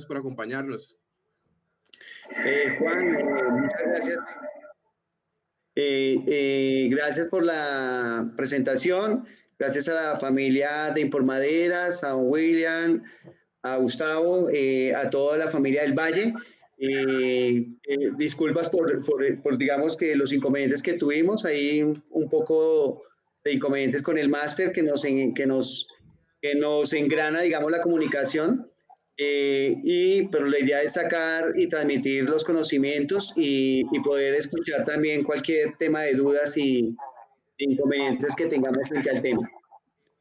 por acompañarnos. Juan, muchas gracias. Gracias por la presentación. Gracias a la familia de Informaderas, a don William, a Gustavo, a toda la familia del Valle. Disculpas por, digamos, que los inconvenientes que tuvimos. Ahí un poco de inconvenientes con el máster que nos engrana, digamos, la comunicación. Pero la idea es sacar y transmitir los conocimientos y poder escuchar también cualquier tema de dudas y inconvenientes que tengamos frente al tema.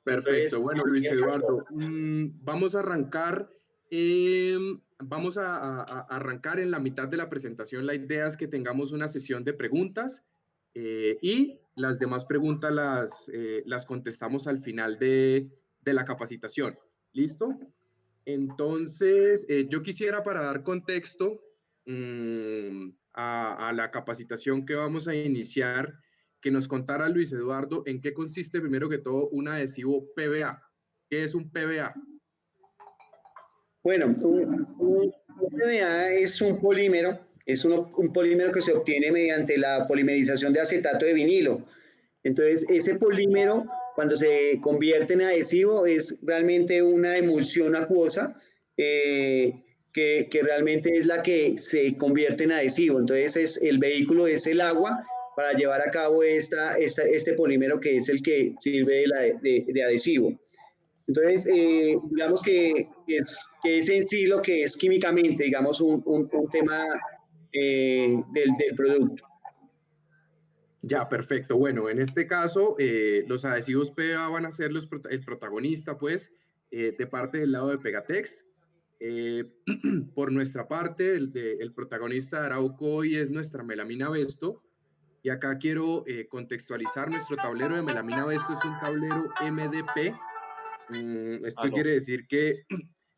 Perfecto. Entonces, Bueno, Luis Eduardo, vamos a arrancar. Vamos a arrancar en la mitad de la presentación. La idea es que tengamos una sesión de preguntas y las demás preguntas las contestamos al final de la capacitación. ¿Listo? Entonces, yo quisiera, para dar contexto a la capacitación que vamos a iniciar, que nos contara Luis Eduardo en qué consiste, primero que todo, un adhesivo PVA. ¿Qué es un PVA? Bueno, un PVA es un polímero, un polímero que se obtiene mediante la polimerización de acetato de vinilo. Entonces, ese polímero, cuando se convierte en adhesivo, es realmente una emulsión acuosa que realmente es la que se convierte en adhesivo. Entonces, el vehículo es el agua para llevar a cabo este polímero que es el que sirve de adhesivo. Entonces, digamos que es en sí lo que es químicamente, digamos, un tema del producto. Ya, perfecto. Bueno, en este caso, los adhesivos PVA van a ser el protagonista, pues, de parte del lado de Pegatex. Por nuestra parte, el protagonista de Arauco hoy es nuestra melamina Vesto. Y acá quiero contextualizar nuestro tablero de melamina Vesto. Es un tablero MDP. Esto quiere decir que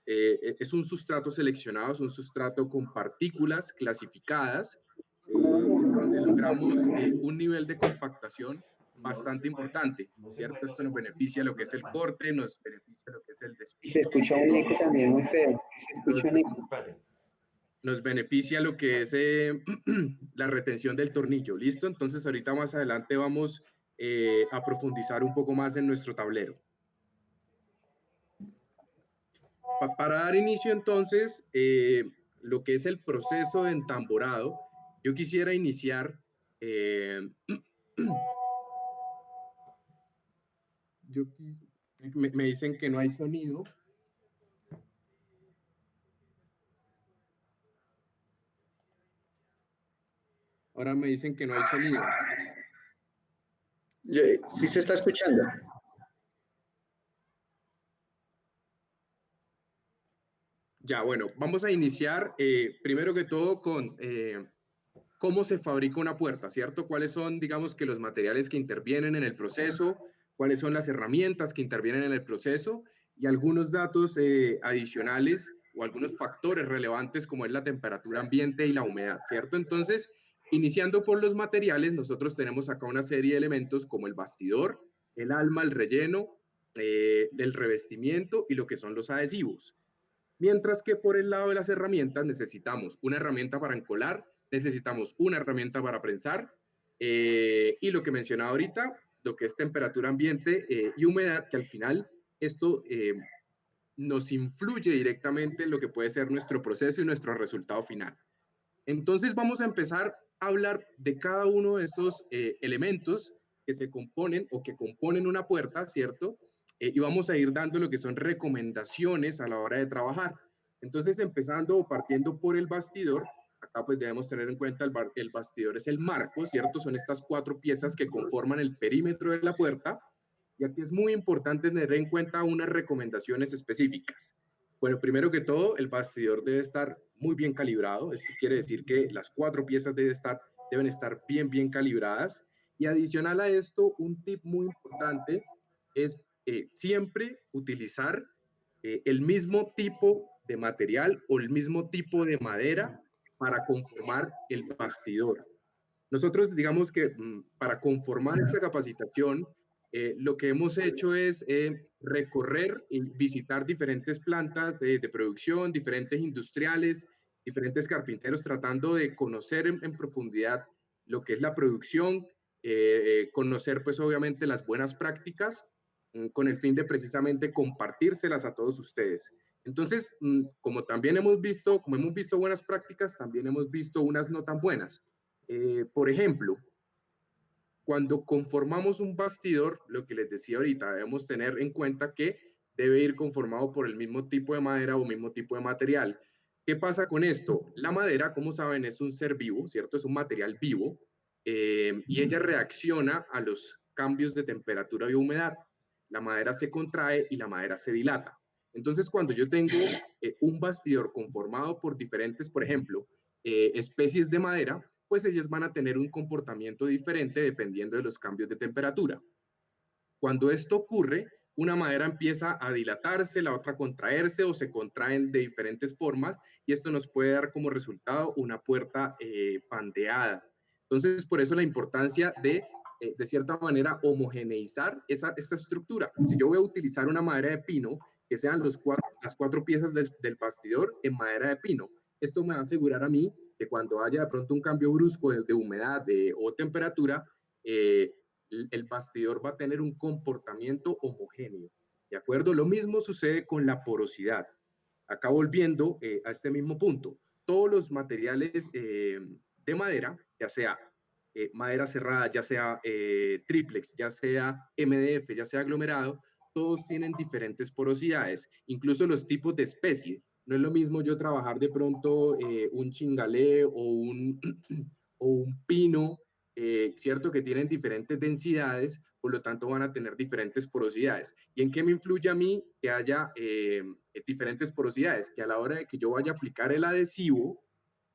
es un sustrato seleccionado, es un sustrato con partículas clasificadas, donde logramos un nivel de compactación bastante importante, ¿cierto? Esto nos beneficia lo que es el corte, nos beneficia lo que es el Se despique, escucha un eco también muy feo. Se escucha un eco. nos beneficia lo que es la retención del tornillo, ¿listo? Entonces ahorita más adelante vamos a profundizar un poco más en nuestro tablero. Para dar inicio entonces, lo que es el proceso de entamborado, yo quisiera iniciar, me dicen que no hay sonido. Ahora me dicen que no hay sonido. Sí se está escuchando. Ya, bueno, vamos a iniciar primero que todo con cómo se fabrica una puerta, ¿cierto? ¿Cuáles son, digamos, que los materiales que intervienen en el proceso? ¿Cuáles son las herramientas que intervienen en el proceso? Y algunos datos adicionales o algunos factores relevantes como es la temperatura ambiente y la humedad, ¿cierto? Entonces, iniciando por los materiales, nosotros tenemos acá una serie de elementos como el bastidor, el alma, el relleno, el revestimiento y lo que son los adhesivos. Mientras que por el lado de las herramientas necesitamos una herramienta para encolar, necesitamos una herramienta para prensar y lo que mencionaba ahorita, lo que es temperatura ambiente y humedad, que al final esto nos influye directamente en lo que puede ser nuestro proceso y nuestro resultado final. Entonces vamos a empezar a hablar de cada uno de estos elementos que se componen o que componen una puerta, ¿cierto? Y vamos a ir dando lo que son recomendaciones a la hora de trabajar. Entonces, empezando o partiendo por el bastidor, acá pues debemos tener en cuenta el bastidor es el marco, ¿cierto? Son estas 4 piezas que conforman el perímetro de la puerta. Y aquí es muy importante tener en cuenta unas recomendaciones específicas. Bueno, primero que todo, el bastidor debe estar muy bien calibrado. Esto quiere decir que las 4 piezas deben estar bien calibradas. Y adicional a esto, un tip muy importante es siempre utilizar el mismo tipo de material o el mismo tipo de madera para conformar el bastidor. Nosotros, digamos que para conformar esa capacitación, Lo que hemos hecho es recorrer y visitar diferentes plantas de producción, diferentes industriales, diferentes carpinteros, tratando de conocer en profundidad lo que es la producción, conocer pues obviamente las buenas prácticas con el fin de precisamente compartírselas a todos ustedes. Entonces, como también hemos visto, como hemos visto buenas prácticas, también hemos visto unas no tan buenas. Por ejemplo, cuando conformamos un bastidor, lo que les decía ahorita, debemos tener en cuenta que debe ir conformado por el mismo tipo de madera o mismo tipo de material. ¿Qué pasa con esto? La madera, como saben, es un ser vivo, ¿cierto? Es un material vivo y ella reacciona a los cambios de temperatura y humedad. La madera se contrae y la madera se dilata. Entonces, cuando yo tengo un bastidor conformado por diferentes, por ejemplo, especies de madera, pues ellas van a tener un comportamiento diferente dependiendo de los cambios de temperatura. Cuando esto ocurre, una madera empieza a dilatarse, la otra a contraerse o se contraen de diferentes formas y esto nos puede dar como resultado una puerta pandeada. Entonces, por eso la importancia de cierta manera, homogeneizar esa estructura. Si yo voy a utilizar una madera de pino, que sean las cuatro piezas del bastidor en madera de pino, esto me va a asegurar a mí que cuando haya de pronto un cambio brusco de humedad o temperatura, el bastidor va a tener un comportamiento homogéneo. ¿De acuerdo? Lo mismo sucede con la porosidad. Acá volviendo a este mismo punto, todos los materiales de madera, ya sea madera cerrada, ya sea triplex, ya sea MDF, ya sea aglomerado, todos tienen diferentes porosidades, incluso los tipos de especie. No es lo mismo yo trabajar de pronto un chingalé o un pino, ¿cierto? Que tienen diferentes densidades, por lo tanto van a tener diferentes porosidades. ¿Y en qué me influye a mí que haya diferentes porosidades? Que a la hora de que yo vaya a aplicar el adhesivo,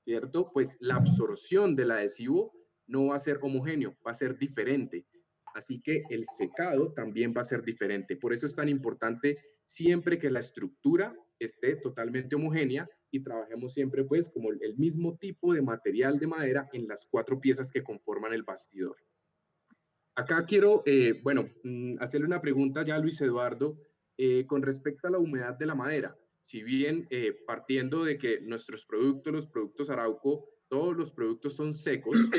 ¿cierto? Pues la absorción del adhesivo no va a ser homogéneo, va a ser diferente. Así que el secado también va a ser diferente. Por eso es tan importante siempre que la estructura esté totalmente homogénea y trabajemos siempre pues como el mismo tipo de material de madera en las cuatro piezas que conforman el bastidor. Acá quiero, bueno, hacerle una pregunta ya a Luis Eduardo con respecto a la humedad de la madera. Si bien partiendo de que nuestros productos, los productos Arauco, todos los productos son secos,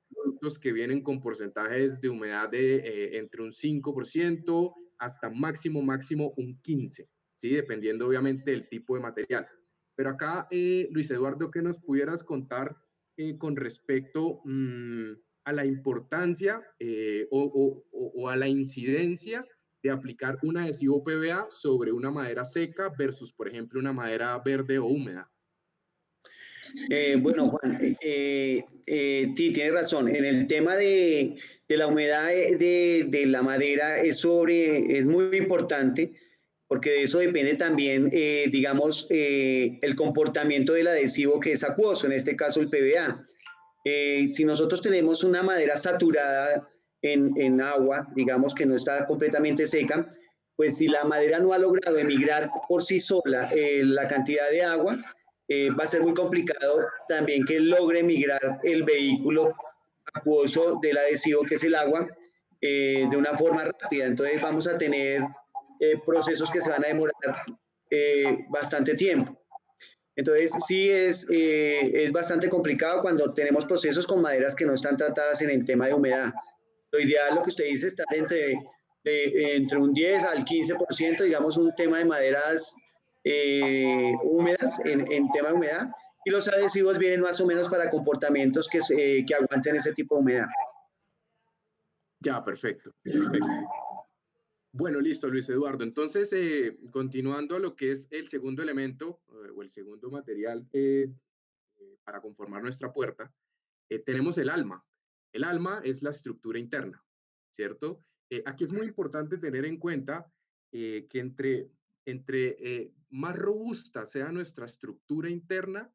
productos que vienen con porcentajes de humedad de entre un 5% hasta máximo un 15%, ¿sí? Dependiendo obviamente del tipo de material. Pero acá, Luis Eduardo, ¿qué nos pudieras contar con respecto a la importancia o a la incidencia de aplicar un adhesivo PVA sobre una madera seca versus, por ejemplo, una madera verde o húmeda? Bueno, Juan, sí, tienes razón. En el tema de la humedad de la madera es muy importante porque de eso depende también, digamos, el comportamiento del adhesivo que es acuoso, en este caso el PVA. Si nosotros tenemos una madera saturada en agua, digamos que no está completamente seca, pues si la madera no ha logrado emigrar por sí sola la cantidad de agua, va a ser muy complicado también que logre migrar el vehículo acuoso del adhesivo que es el agua de una forma rápida. Entonces vamos a tener procesos que se van a demorar bastante tiempo. Entonces sí es bastante complicado cuando tenemos procesos con maderas que no están tratadas en el tema de humedad. Lo ideal, lo que usted dice, está entre un 10 al 15%, digamos, un tema de maderas húmedas en tema de humedad, y los adhesivos vienen más o menos para comportamientos que aguanten ese tipo de humedad. Ya, perfecto, perfecto. Bueno, listo, Luis Eduardo. Entonces, continuando a lo que es el segundo elemento o el segundo material para conformar nuestra puerta, tenemos el alma. El alma es la estructura interna, ¿cierto? Aquí es muy importante tener en cuenta que entre más robusta sea nuestra estructura interna,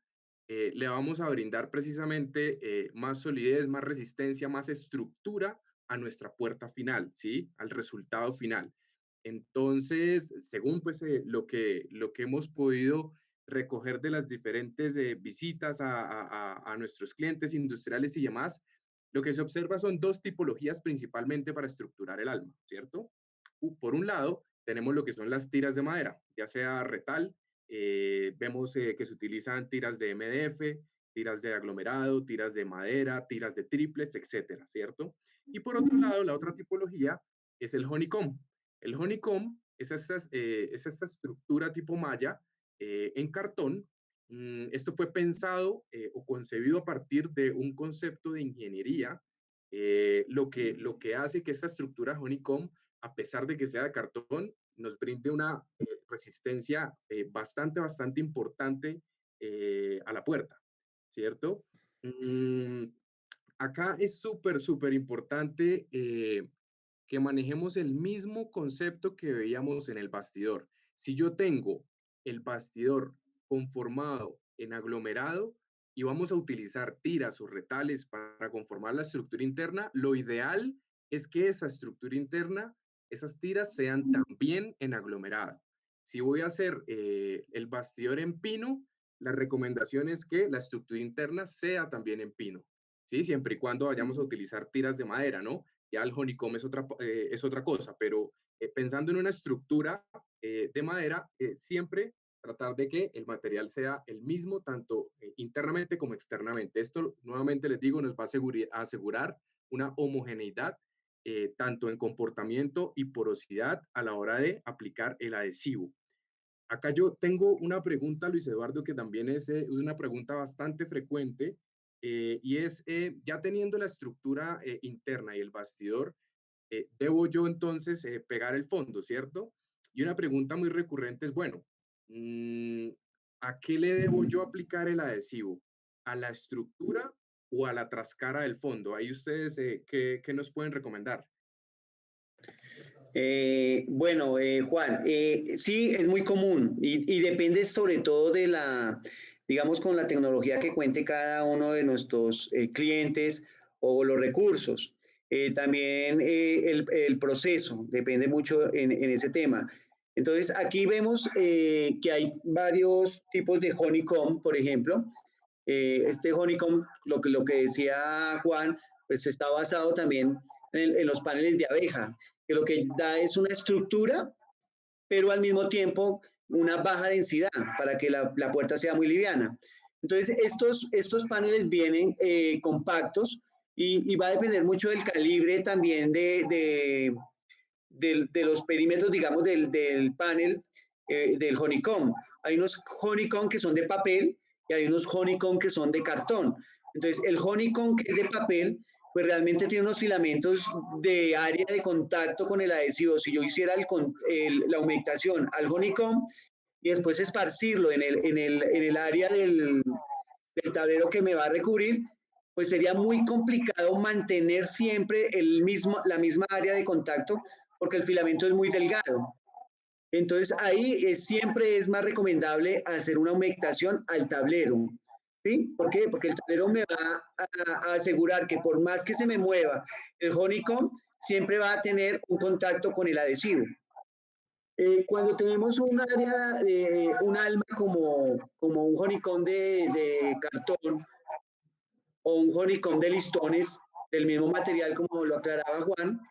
le vamos a brindar precisamente más solidez, más resistencia, más estructura a nuestra puerta final, ¿sí? Al resultado final. Entonces, según pues lo que hemos podido recoger de las diferentes visitas a nuestros clientes industriales y demás, lo que se observa son dos tipologías principalmente para estructurar el alma, ¿cierto? Por un lado, tenemos lo que son las tiras de madera, ya sea retal, vemos que se utilizan tiras de MDF, tiras de aglomerado, tiras de madera, tiras de triplex, etcétera, ¿cierto? Y por otro lado, la otra tipología es el honeycomb. El honeycomb es esta estructura tipo malla en cartón. Esto fue pensado o concebido a partir de un concepto de ingeniería, lo que hace que esta estructura honeycomb, a pesar de que sea de cartón, nos brinde una resistencia bastante importante a la puerta, ¿cierto? Mm, Acá es súper importante que manejemos el mismo concepto que veíamos en el bastidor. Si yo tengo el bastidor conformado en aglomerado y vamos a utilizar tiras o retales para conformar la estructura interna, lo ideal es que esa estructura interna, esas tiras sean también en aglomerado. Si voy a hacer el bastidor en pino, la recomendación es que la estructura interna sea también en pino, ¿sí? Siempre y cuando vayamos a utilizar tiras de madera, ¿no? Ya el honeycomb es otra cosa, pero pensando en una estructura de madera, siempre tratar de que el material sea el mismo, tanto internamente como externamente. Esto, nuevamente les digo, nos va a asegurar una homogeneidad, tanto en comportamiento y porosidad a la hora de aplicar el adhesivo. Acá yo tengo una pregunta, Luis Eduardo, que también es una pregunta bastante frecuente, y es, ya teniendo la estructura interna y el bastidor, debo yo entonces pegar el fondo, ¿cierto? Y una pregunta muy recurrente es, bueno, mm, ¿a qué le debo yo aplicar el adhesivo? ¿A la estructura o a la trascara del fondo? Ahí ustedes, ¿qué nos pueden recomendar? Bueno, Juan, sí, es muy común y depende sobre todo de la, digamos, con la tecnología que cuente cada uno de nuestros clientes o los recursos. También el proceso depende mucho en ese tema. Entonces, aquí vemos que hay varios tipos de honeycomb, por ejemplo. Este honeycomb, lo que decía Juan, pues está basado también en los paneles de abeja, que lo que da es una estructura, pero al mismo tiempo una baja densidad para que la puerta sea muy liviana. Entonces, estos paneles vienen compactos y va a depender mucho del calibre también de los perímetros, digamos, del panel del honeycomb. Hay unos honeycomb que son de papel y hay unos honeycomb que son de cartón. Entonces, el honeycomb que es de papel, pues realmente tiene unos filamentos de área de contacto con el adhesivo. Si yo hiciera la humectación al honeycomb y después esparcirlo en el área del tablero que me va a recubrir, pues sería muy complicado mantener siempre la misma área de contacto porque el filamento es muy delgado. Entonces ahí siempre es más recomendable hacer una humectación al tablero. ¿Sí? ¿Por qué? Porque el tablero me va a asegurar que por más que se me mueva el honeycomb, siempre va a tener un contacto con el adhesivo. Cuando tenemos un área, un alma como un honeycomb de cartón o un honeycomb de listones, del mismo material como lo aclaraba Juan,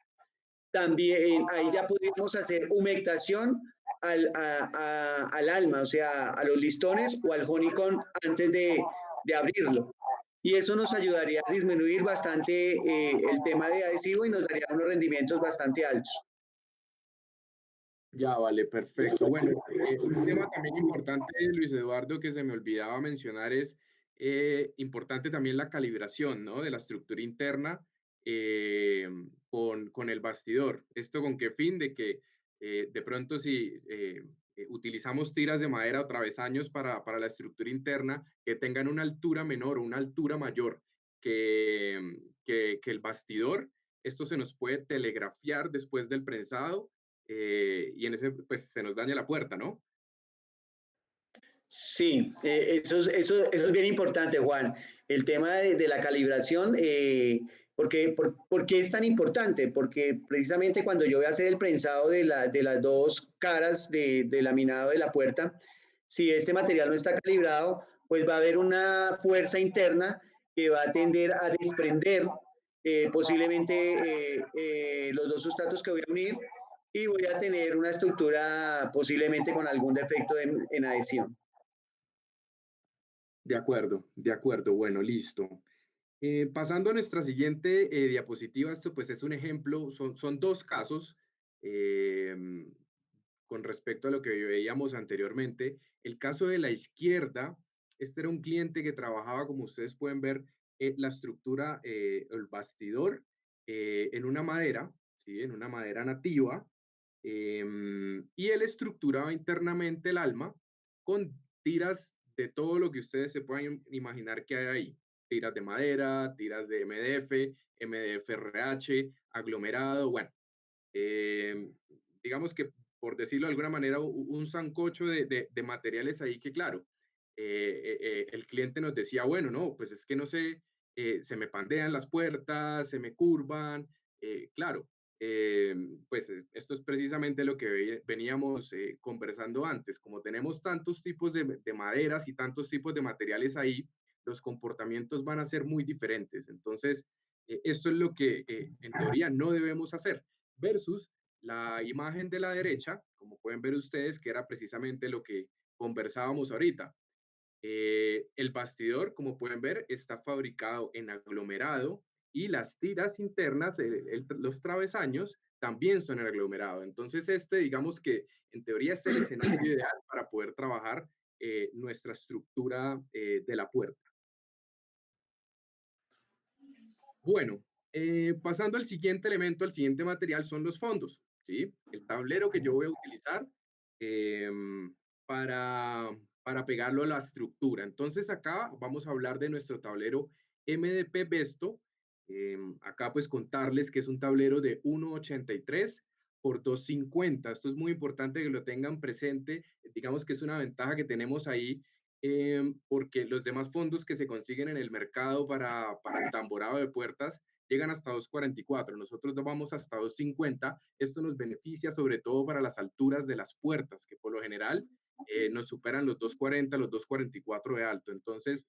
también ahí ya podríamos hacer humectación al alma, o sea, a los listones o al honeycomb antes de abrirlo. Y eso nos ayudaría a disminuir bastante el tema de adhesivo y nos daría unos rendimientos bastante altos. Ya, vale, perfecto. Bueno, un tema también importante, Luis Eduardo, que se me olvidaba mencionar es importante también la calibración, ¿no? De la estructura interna con el bastidor. ¿Esto con qué fin? De que de pronto si utilizamos tiras de madera o travesaños para la estructura interna, que tengan una altura menor o una altura mayor que el bastidor, esto se nos puede telegrafiar después del prensado y en ese, pues se nos daña la puerta, ¿no? Sí, eso es bien importante, Juan. El tema de la calibración, ¿por qué es tan importante? Porque precisamente cuando yo voy a hacer el prensado de las dos caras de laminado de la puerta, si este material no está calibrado, pues va a haber una fuerza interna que va a tender a desprender posiblemente los dos sustratos que voy a unir y voy a tener una estructura posiblemente con algún defecto en adhesión. De acuerdo, bueno, listo. Pasando a nuestra siguiente diapositiva, esto pues es un ejemplo, son dos casos eh, con respecto a lo que veíamos anteriormente. El caso de la izquierda, este era un cliente que trabajaba, como ustedes pueden ver, la estructura, el bastidor en una madera, ¿sí? En una madera nativa, y él estructuraba internamente el alma con tiras de todo lo que ustedes se puedan imaginar que hay ahí. Tiras de madera, tiras de MDF, MDF-RH, aglomerado, bueno, eh, digamos que, por decirlo de alguna manera, un sancocho de materiales ahí que, claro, el cliente nos decía, bueno, no, pues es que no sé, se me pandean las puertas, se me curvan, claro, eh, pues esto es precisamente lo que veníamos conversando antes, como tenemos tantos tipos de maderas y tantos tipos de materiales ahí, los comportamientos van a ser muy diferentes. Entonces, esto es lo que en teoría no debemos hacer versus la imagen de la derecha, como pueden ver ustedes, que era precisamente lo que conversábamos ahorita. El bastidor, como pueden ver, está fabricado en aglomerado y las tiras internas, los travesaños, también son en aglomerado. Entonces, digamos que en teoría es el escenario ideal para poder trabajar nuestra estructura de la puerta. Bueno, pasando al siguiente elemento, al siguiente material, son los fondos, ¿sí? El tablero que yo voy a utilizar para, para pegarlo a la estructura. Entonces, acá vamos a hablar de nuestro tablero MDP Besto. Acá, pues, contarles que es un tablero de 1,83 por 2,50. Esto es muy importante que lo tengan presente. Digamos que es una ventaja que tenemos ahí porque los demás fondos que se consiguen en el mercado para el tamborado de puertas llegan hasta 2,44. Nosotros vamos hasta 2,50. Esto nos beneficia sobre todo para las alturas de las puertas, que por lo general nos superan los 2,40, los 2,44 de alto. Entonces,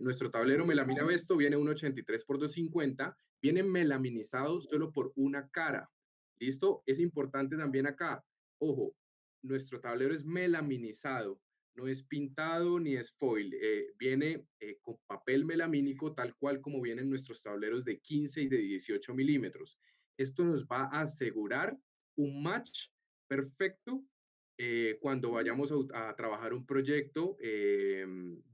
nuestro tablero melamina Vesto viene 1,83 por 2,50. Viene melaminizado solo por una cara. ¿Listo? Es importante también acá. Ojo, nuestro tablero es melaminizado, no es pintado ni es foil. Viene con papel melamínico tal cual como vienen nuestros tableros de 15 y de 18 milímetros. Esto nos va a asegurar un match perfecto cuando vayamos a trabajar un proyecto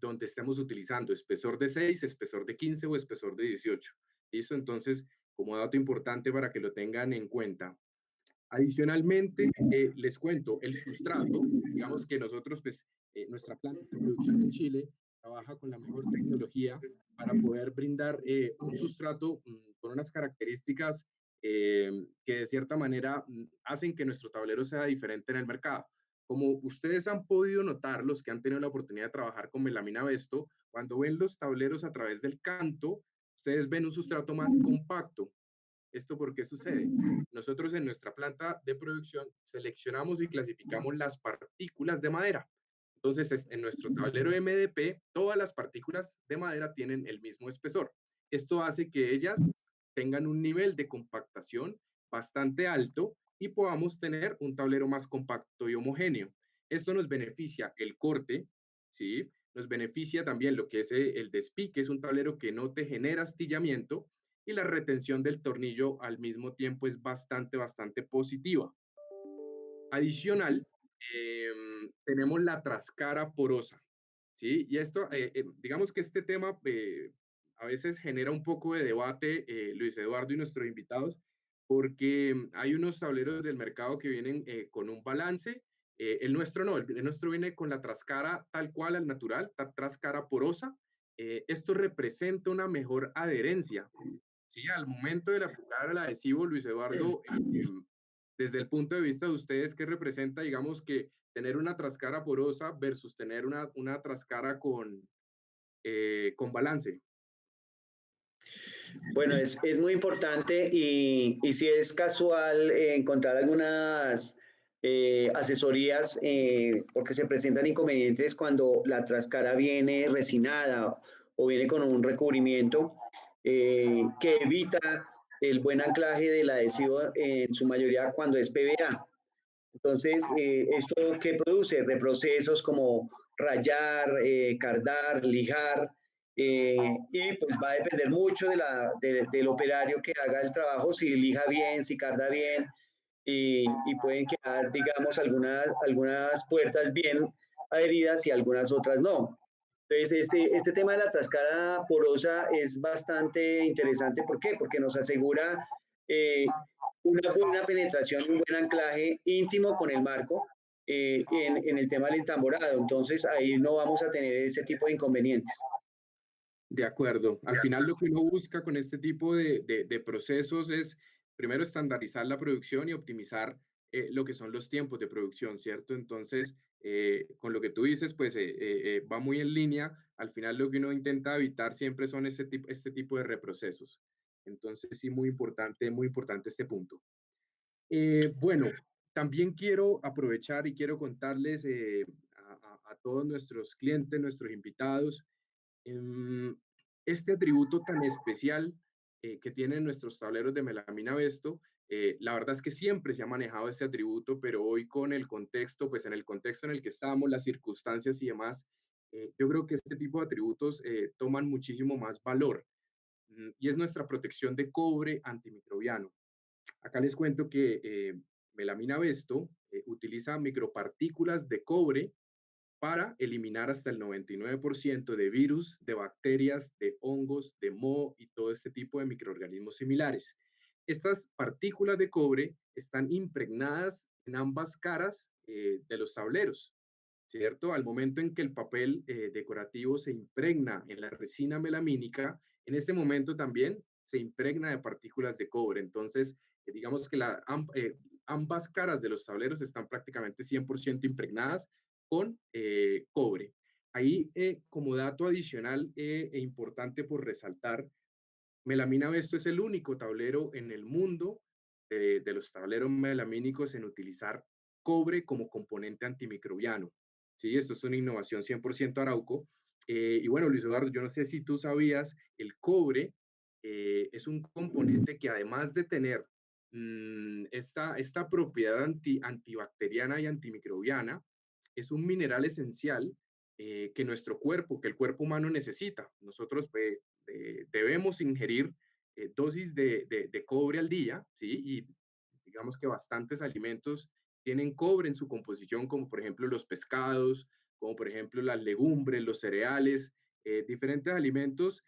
donde estemos utilizando espesor de 6, espesor de 15 o espesor de 18. ¿Listo? Entonces, como dato importante para que lo tengan en cuenta. Adicionalmente, les cuento, el sustrato, digamos que nosotros, pues, nuestra planta de producción en Chile trabaja con la mejor tecnología para poder brindar un sustrato con unas características que de cierta manera hacen que nuestro tablero sea diferente en el mercado. Como ustedes han podido notar, los que han tenido la oportunidad de trabajar con melamina Vesto, cuando ven los tableros a través del canto, ustedes ven un sustrato más compacto. ¿Esto por qué sucede? Nosotros en nuestra planta de producción seleccionamos y clasificamos las partículas de madera. Entonces, en nuestro tablero MDP, todas las partículas de madera tienen el mismo espesor. Esto hace que ellas tengan un nivel de compactación bastante alto y podamos tener un tablero más compacto y homogéneo. Esto nos beneficia el corte, ¿sí? Nos beneficia también lo que es el despique, es un tablero que no te genera astillamiento y la retención del tornillo al mismo tiempo es bastante positiva. Adicional, tenemos la trascara porosa, ¿sí? Y esto, digamos que este tema a veces genera un poco de debate, Luis Eduardo y nuestros invitados, porque hay unos tableros del mercado que vienen con un balance, el nuestro no, el nuestro viene con la trascara tal cual al natural, trascara porosa. Esto representa una mejor adherencia. Sí, al momento de aplicar el adhesivo, Luis Eduardo, desde el punto de vista de ustedes, ¿qué representa, digamos, que tener una trascara porosa versus tener una trascara con balance? Bueno, es muy importante y si es casual encontrar algunas asesorías porque se presentan inconvenientes cuando la trascara viene resinada o viene con un recubrimiento. que evita el buen anclaje del adhesivo en su mayoría cuando es PVA. Entonces, ¿esto qué produce? Reprocesos como rayar, cardar, lijar, y pues va a depender mucho del operario que haga el trabajo, si lija bien, si carda bien, y pueden quedar, digamos, algunas puertas bien adheridas y algunas otras no. Entonces, este tema de la tascada porosa es bastante interesante. ¿Por qué? Porque nos asegura eh, una buena penetración, un buen anclaje íntimo con el marco en el tema del entamborado. Entonces, ahí no vamos a tener ese tipo de inconvenientes. De acuerdo. Al final lo que uno busca con este tipo de procesos es primero estandarizar la producción y optimizar lo que son los tiempos de producción, ¿cierto? Entonces, con lo que tú dices, pues va muy en línea. Al final lo que uno intenta evitar siempre son este tipo de reprocesos. Entonces, sí, muy importante este punto. Bueno, también quiero aprovechar y quiero contarles a todos nuestros clientes, nuestros invitados, Em, este atributo tan especial que tienen nuestros tableros de melamina Vesto, la verdad es que siempre se ha manejado ese atributo, pero hoy con el contexto, pues en el contexto en el que estamos, las circunstancias y demás, yo creo que este tipo de atributos toman muchísimo más valor y es nuestra protección de cobre antimicrobiano. Acá les cuento que melamina Vesto utiliza micropartículas de cobre para eliminar hasta el 99% de virus, de bacterias, de hongos, de moho y todo este tipo de microorganismos similares. Estas partículas de cobre están impregnadas en ambas caras de los tableros, ¿cierto? Al momento en que el papel decorativo se impregna en la resina melamínica, en ese momento también se impregna de partículas de cobre. Entonces, digamos que ambas caras de los tableros están prácticamente 100% impregnadas con cobre. Ahí, como dato adicional e importante por resaltar, Melamina Vesto es el único tablero en el mundo de los tableros melamínicos en utilizar cobre como componente antimicrobiano. Sí, esto es una innovación 100% Arauco. Y bueno, Luis Eduardo, yo no sé si tú sabías, el cobre es un componente que además de tener esta propiedad antibacteriana y antimicrobiana, es un mineral esencial que nuestro cuerpo, que el cuerpo humano necesita. Nosotros debemos ingerir dosis de cobre al día, ¿sí? Y digamos que bastantes alimentos tienen cobre en su composición, como por ejemplo los pescados, como por ejemplo las legumbres, los cereales, diferentes alimentos.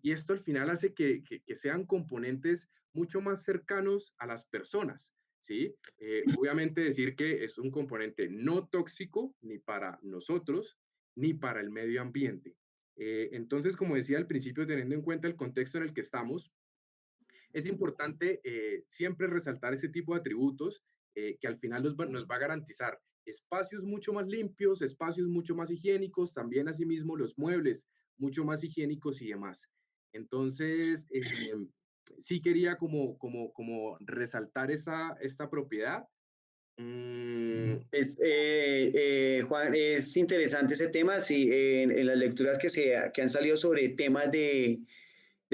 Y esto al final hace que sean componentes mucho más cercanos a las personas, ¿sí? Obviamente decir que es un componente no tóxico ni para nosotros, ni para el medio ambiente. Entonces, como decía al principio, teniendo en cuenta el contexto en el que estamos, es importante siempre resaltar ese tipo de atributos que al final nos va a garantizar espacios mucho más limpios, espacios mucho más higiénicos, también asimismo los muebles mucho más higiénicos y demás. Entonces, sí quería como resaltar esta propiedad. Mm, Juan, es interesante ese tema, sí, en las lecturas que han salido sobre temas de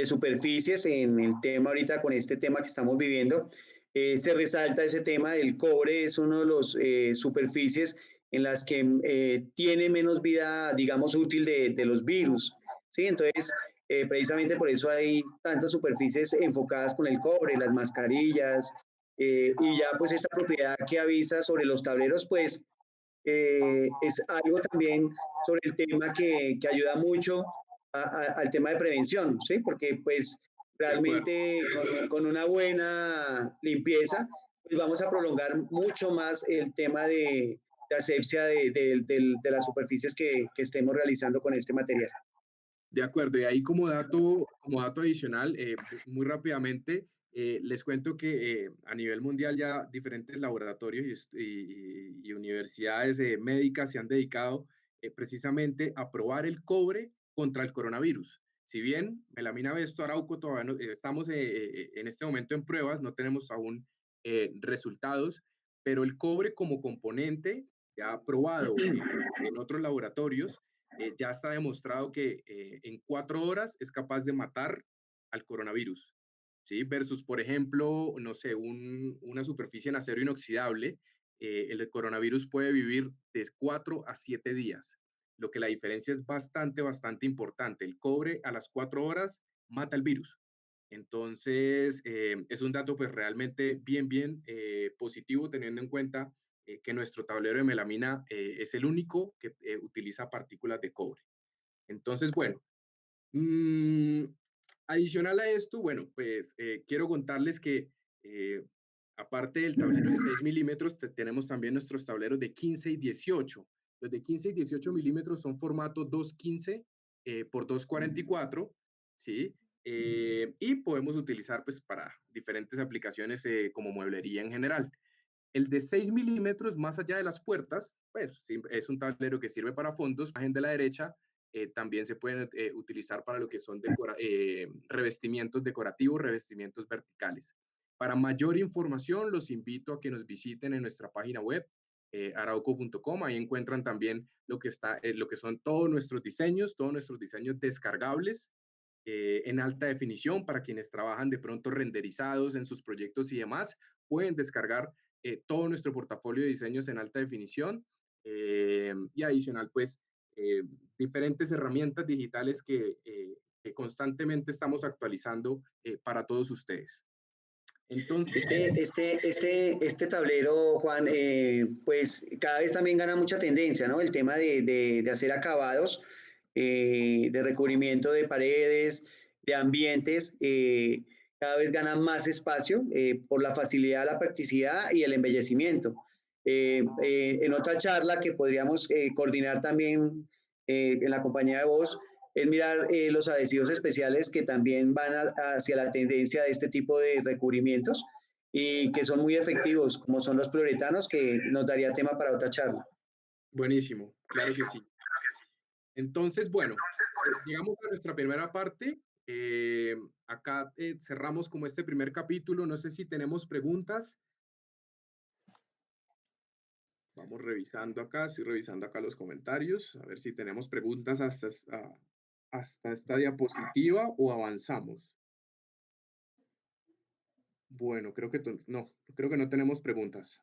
superficies, en el tema ahorita con este tema que estamos viviendo, se resalta ese tema del cobre, es uno de los superficies en las que tiene menos vida, digamos, útil de los virus, ¿sí? Entonces, precisamente por eso hay tantas superficies enfocadas con el cobre, las mascarillas, y ya pues esta propiedad que avisa sobre los tableros, pues es algo también sobre el tema que ayuda mucho al tema de prevención, ¿sí? Porque pues de acuerdo. realmente con una buena limpieza, pues vamos a prolongar mucho más el tema de asepsia de las superficies que estemos realizando con este material. De acuerdo, y ahí como dato adicional, muy rápidamente, les cuento que a nivel mundial ya diferentes laboratorios y universidades médicas se han dedicado precisamente a probar el cobre contra el coronavirus. Si bien Melamina Vesto Arauco todavía no, estamos en este momento en pruebas, no tenemos aún resultados, pero el cobre como componente ya probado en otros laboratorios ya está demostrado que en 4 horas es capaz de matar al coronavirus, ¿sí? Versus, por ejemplo, no sé, una superficie en acero inoxidable, el coronavirus puede vivir de 4 a 7 días, lo que la diferencia es bastante, bastante importante. El cobre a las 4 horas mata el virus. Entonces, es un dato pues realmente bien, bien positivo teniendo en cuenta que nuestro tablero de melamina es el único que utiliza partículas de cobre. Entonces, bueno, mmm, adicional a esto, bueno, pues quiero contarles que aparte del tablero de 6 milímetros, tenemos también nuestros tableros de 15 y 18. Los de 15 y 18 milímetros son formato 215 por 244, ¿sí? Y podemos utilizar pues para diferentes aplicaciones como mueblería en general. El de 6 milímetros, más allá de las puertas, pues es un tablero que sirve para fondos. La imagen de la derecha también se pueden utilizar para lo que son revestimientos decorativos, revestimientos verticales. Para mayor información, los invito a que nos visiten en nuestra página web, arauco.com. Ahí encuentran también lo que son todos nuestros diseños descargables en alta definición para quienes trabajan de pronto renderizados en sus proyectos y demás. Pueden descargar todo nuestro portafolio de diseños en alta definición y adicional, pues, diferentes herramientas digitales que constantemente estamos actualizando para todos ustedes. Entonces, este tablero, Juan, pues cada vez también gana mucha tendencia, ¿no? El tema de hacer acabados, de recubrimiento de paredes, de ambientes, cada vez gana más espacio por la facilidad, la practicidad y el embellecimiento. En otra charla que podríamos coordinar también en la compañía de vos, es mirar los adhesivos especiales que también van hacia la tendencia de este tipo de recubrimientos y que son muy efectivos, como son los poliuretanos, que nos daría tema para otra charla. Buenísimo, claro que sí. Entonces, bueno, llegamos a nuestra primera parte. Acá cerramos como este primer capítulo. No sé si tenemos preguntas. Vamos revisando acá, estoy revisando acá los comentarios, a ver si tenemos preguntas hasta esta diapositiva o avanzamos. Bueno, creo que no tenemos preguntas.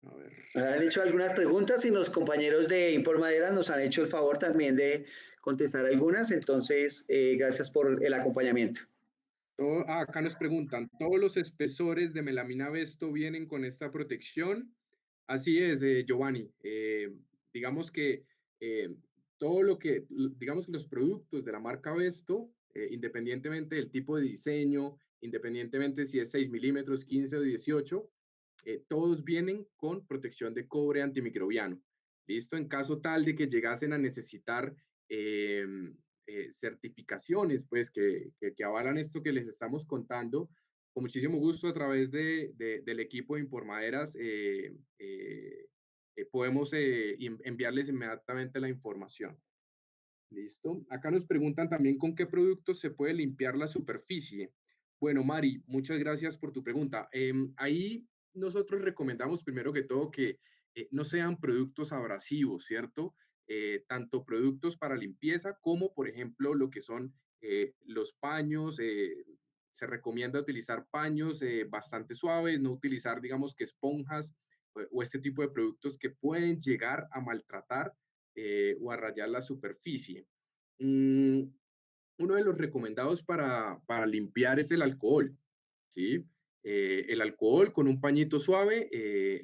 A ver. Han hecho algunas preguntas y los compañeros de Informadera nos han hecho el favor también de contestar algunas, entonces gracias por el acompañamiento. Acá nos preguntan, ¿todos los espesores de melamina Vesto vienen con esta protección? Así es, Giovanni. Digamos que digamos que los productos de la marca Vesto, independientemente del tipo de diseño, independientemente si es 6 milímetros, 15 o 18, todos vienen con protección de cobre antimicrobiano. ¿Listo? En caso tal de que llegasen a necesitar certificaciones, pues, que avalan esto que les estamos contando, con muchísimo gusto a través del equipo de Informaderas podemos enviarles inmediatamente la información. ¿Listo? Acá nos preguntan también con qué productos se puede limpiar la superficie. Bueno, Mari, muchas gracias por tu pregunta. Ahí nosotros recomendamos primero que todo que no sean productos abrasivos, ¿cierto? Tanto productos para limpieza como, por ejemplo, lo que son los paños. Se recomienda utilizar paños bastante suaves, no utilizar, digamos, que esponjas o este tipo de productos que pueden llegar a maltratar o a rayar la superficie. Uno de los recomendados para limpiar es el alcohol, ¿sí? El alcohol con un pañito suave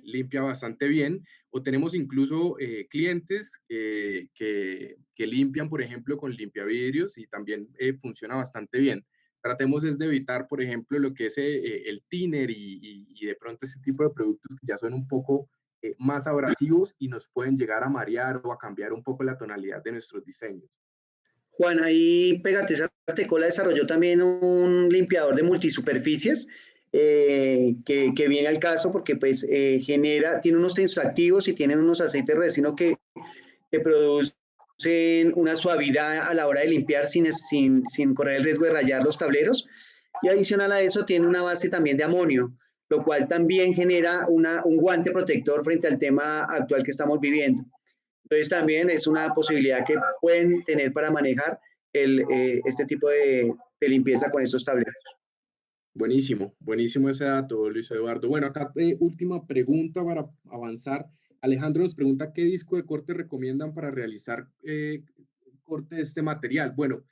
limpia bastante bien, o tenemos incluso clientes que limpian, por ejemplo, con limpiavidrios y también funciona bastante bien. Tratemos es de evitar, por ejemplo, lo que es el thinner y de pronto ese tipo de productos que ya son un poco más abrasivos y nos pueden llegar a marear o a cambiar un poco la tonalidad de nuestros diseños. Juan, ahí Pégate Sartecola desarrolló también un limpiador de multisuperficies que viene al caso porque pues tiene unos tensoactivos y tiene unos aceites resino que producen una suavidad a la hora de limpiar sin correr el riesgo de rayar los tableros. Y adicional a eso tiene una base también de amonio, lo cual también genera un guante protector frente al tema actual que estamos viviendo. Entonces también es una posibilidad que pueden tener para manejar este tipo de limpieza con estos tableros. Buenísimo, buenísimo ese dato, Luis Eduardo. Bueno, acá última pregunta para avanzar. Alejandro nos pregunta qué disco de corte recomiendan para realizar corte de este material. Bueno,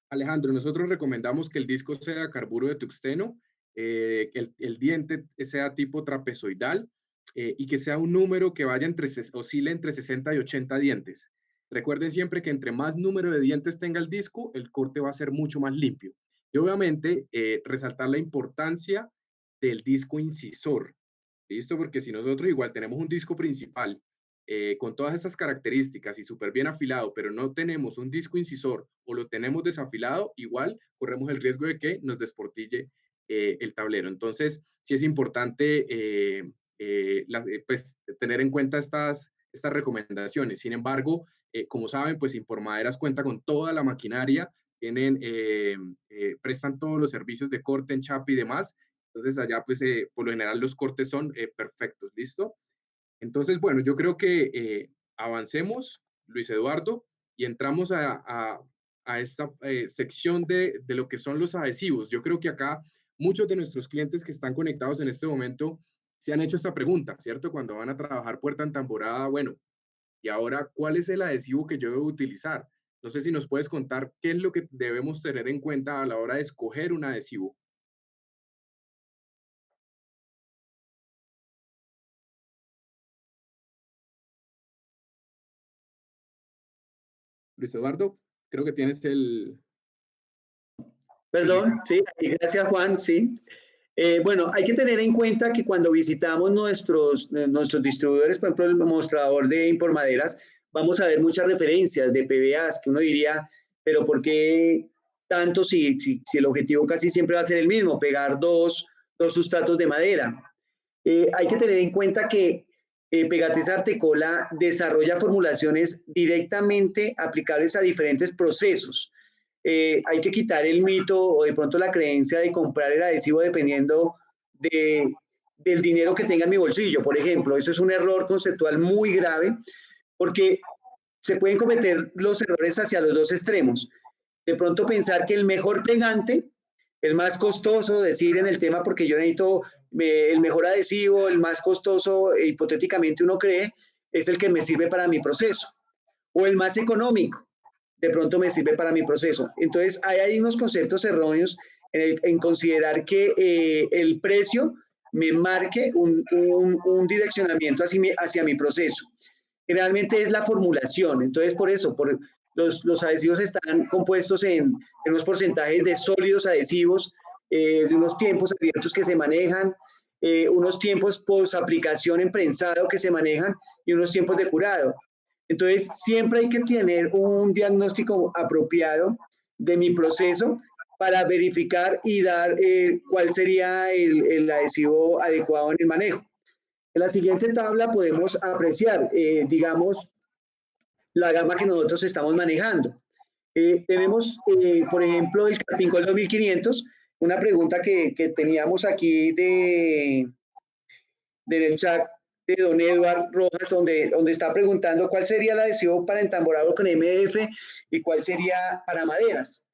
Alejandro, nosotros recomendamos que el disco sea carburo de tuxteno, que el diente sea tipo trapezoidal y que sea un número que vaya oscile entre 60 y 80 dientes. Recuerden siempre que entre más número de dientes tenga el disco, el corte va a ser mucho más limpio. Y obviamente resaltar la importancia del disco incisor, ¿listo? Porque si nosotros igual tenemos un disco principal con todas estas características y súper bien afilado, pero no tenemos un disco incisor o lo tenemos desafilado, igual corremos el riesgo de que nos desportille el tablero. Entonces, sí es importante pues, tener en cuenta estas recomendaciones. Sin embargo, como saben, pues Impormaderas cuenta con toda la maquinaria, prestan todos los servicios de corte, enchape y demás. Entonces allá pues por lo general los cortes son perfectos, ¿listo? Entonces, bueno, yo creo que avancemos, Luis Eduardo, y entramos a esta sección de lo que son los adhesivos. Yo creo que acá muchos de nuestros clientes que están conectados en este momento se han hecho esta pregunta, ¿cierto? Cuando van a trabajar puerta entamborada, bueno, y ahora, ¿cuál es el adhesivo que yo debo utilizar? No sé si nos puedes contar qué es lo que debemos tener en cuenta a la hora de escoger un adhesivo. Luis Eduardo, creo que tienes el Perdón, micrófono. sí, gracias Juan, sí. Bueno, hay que tener en cuenta que cuando visitamos nuestros distribuidores, por ejemplo, el mostrador de Impormaderas, vamos a ver muchas referencias de PVAs que uno diría, pero ¿por qué tanto si el objetivo casi siempre va a ser el mismo, pegar dos sustratos de madera? Hay que tener en cuenta que Pegates Artecola desarrolla formulaciones directamente aplicables a diferentes procesos. Hay que quitar el mito o de pronto la creencia de comprar el adhesivo dependiendo del dinero que tenga en mi bolsillo, por ejemplo. Eso es un error conceptual muy grave porque se pueden cometer los errores hacia los dos extremos. De pronto pensar que el mejor pegante, el más costoso, decir en el tema porque yo necesito el mejor adhesivo, el más costoso, hipotéticamente uno cree, es el que me sirve para mi proceso. O el más económico, de pronto me sirve para mi proceso. Entonces, hay unos conceptos erróneos en considerar que el precio me marque un direccionamiento hacia mi proceso. Generalmente es la formulación. Entonces, por eso, los adhesivos están compuestos en unos porcentajes de sólidos adhesivos, de unos tiempos abiertos que se manejan, unos tiempos post aplicación en prensado que se manejan y unos tiempos de curado. Entonces, siempre hay que tener un diagnóstico apropiado de mi proceso para verificar y dar cuál sería el adhesivo adecuado en el manejo. En la siguiente tabla podemos apreciar, digamos, la gama que nosotros estamos manejando. Tenemos, por ejemplo, el Carpincol 2500, una pregunta que teníamos aquí del chat de don Eduard Rojas, donde está preguntando cuál sería el adhesivo para entamborado con MDF y cuál sería para maderas.